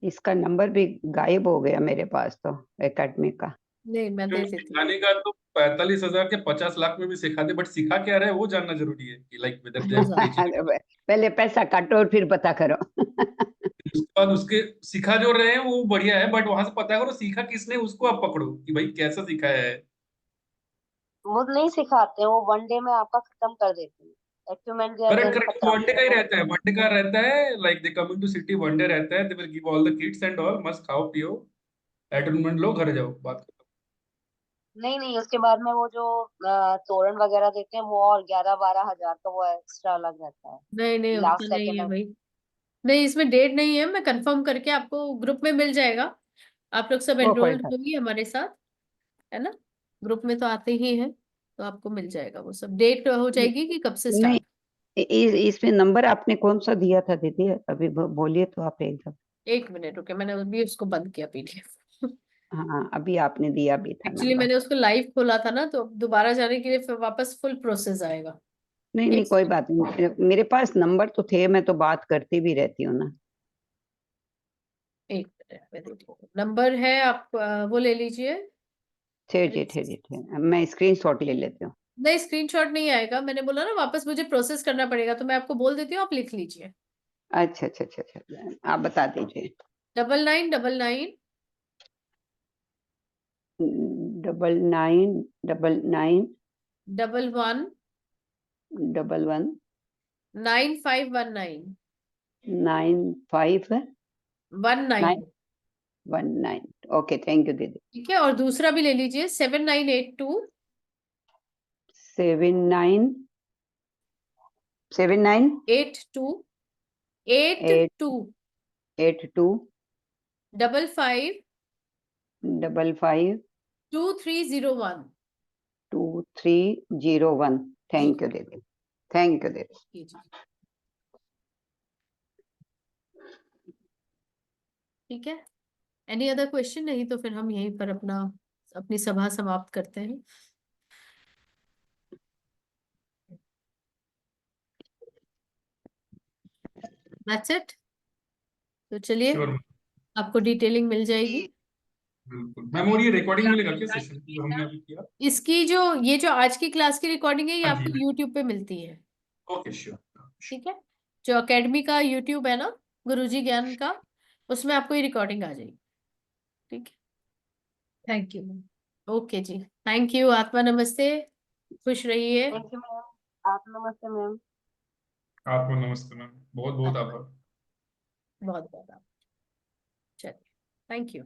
इसका नंबर भी गायब हो गया मेरे पास तो, एकेडमी का। नहीं, मैं दे देती हूँ। सिखाने का तो 45,000 के 50 लाख में भी सिखाते, बट सिखा क्या रहे हैं वो जानना जरूरी है कि लाइक वेदर दे पहले पैसा काटो और फिर पता करो। उसके बाद उसके सिखा जो रहे हैं वो बढ़िया है, बट वहां से पता करो सीखा किसने, उसको आप पकड़ो कि भाई कैसा सिखाया है। वो नहीं सिखाते हैं, वो 1 डे में आपका खत्म कर देते हैं। एक्यूमेंट करेक्ट देन करेक्ट, वनडे का ही रहता है, वनडे का रहता है, like they coming to city one day रहता है, they will give all the kids and all, मस्त खाओ पियो, एटोनमेंट लो, घर जाओ, बात खत्म। नहीं नहीं, उसके बाद में वो जो तोरण वगैरह देते हैं वो और 11-12 हजार का वो एक्स्ट्रा अलग रहता है। नहीं नहीं, लास्ट उतना नहीं है सेकेंड। भाई। नहीं, इसमें डेट नहीं है, मैं कंफर्म करके आपको ग्रुप में मिल जाएगा। आप लोग सब वो कोई एनरोल्ड होगी हमारे साथ, है ना? ग्रुप में तो आते ही हैं, तो आपको मिल जाएगा वो सब। डेट हो जाएगी कि कब से नहीं, स्टार्ट। इसमें नंबर आपने कौन सा दिया था दीदी? अभी बोलिए तो आप एकदम। एक मिनट रुके, मैंने अभी उसको बंद किया पीडीएफ। हाँ, अभी आपने दिया भी था एक्चुअली नंबर। मैंने उसको लाइव खोला था ना, तो अब दोबारा जाने के लिए फिर वापस फुल प्रोसेस आएगा। नहीं नहीं, एक कोई बात नहीं, मेरे पास नंबर तो थे, मैं तो बात करती भी रहती हूँ ना। एक मिनट में दे रही हूँ। नंबर है, आप वो ले लीजिए। ठहरिए, मैं स्क्रीनशॉट ले लेती हूँ। नहीं, स्क्रीनशॉट नहीं आएगा, मैंने बोला ना वापस मुझे प्रोसेस करना पड़ेगा, तो मैं आपको बोल देती हूँ, आप लिख लीजिए। अच्छा अच्छा अच्छा अच्छा, आप बता दीजिए। 9999 9999 11 11 9519 9519। 19। ओके, थैंक यू दीदी। ठीक है, और दूसरा भी ले लीजिए 7982 79 82 82 82 55 55 2301। 2301। थैंक यू दीदी, थैंक यू दीदी। जी जी, ठीक है। Any other question? नहीं तो फिर हम यहीं पर अपनी सभा समाप्त करते हैं। That's it. तो चलिए, श्योर, आपको डिटेलिंग मिल जाएगी। बिल्कुल मैम। और ये रिकॉर्डिंग मिलेगा क्या सेशन जो हमने अभी किया? इसकी ये जो आज की क्लास की रिकॉर्डिंग है, ये हाँ आपको जी, यूट्यूब पे मिलती है। Okay sure. ठीक है, जो एकेडमी का यूट्यूब है ना, गुरुजी ज्ञान का, उसमें आपको ये रिकॉर्डिंग आ जाएगी। ठीक है, थैंक यू। ओके जी, थैंक यू। आत्मा नमस्ते, खुश रहिए। Thank you ma'am. आप नमस्ते मैम। आपको नमस्ते मैम, बहुत बहुत आभार। बहुत बहुत चलिए, थैंक यू।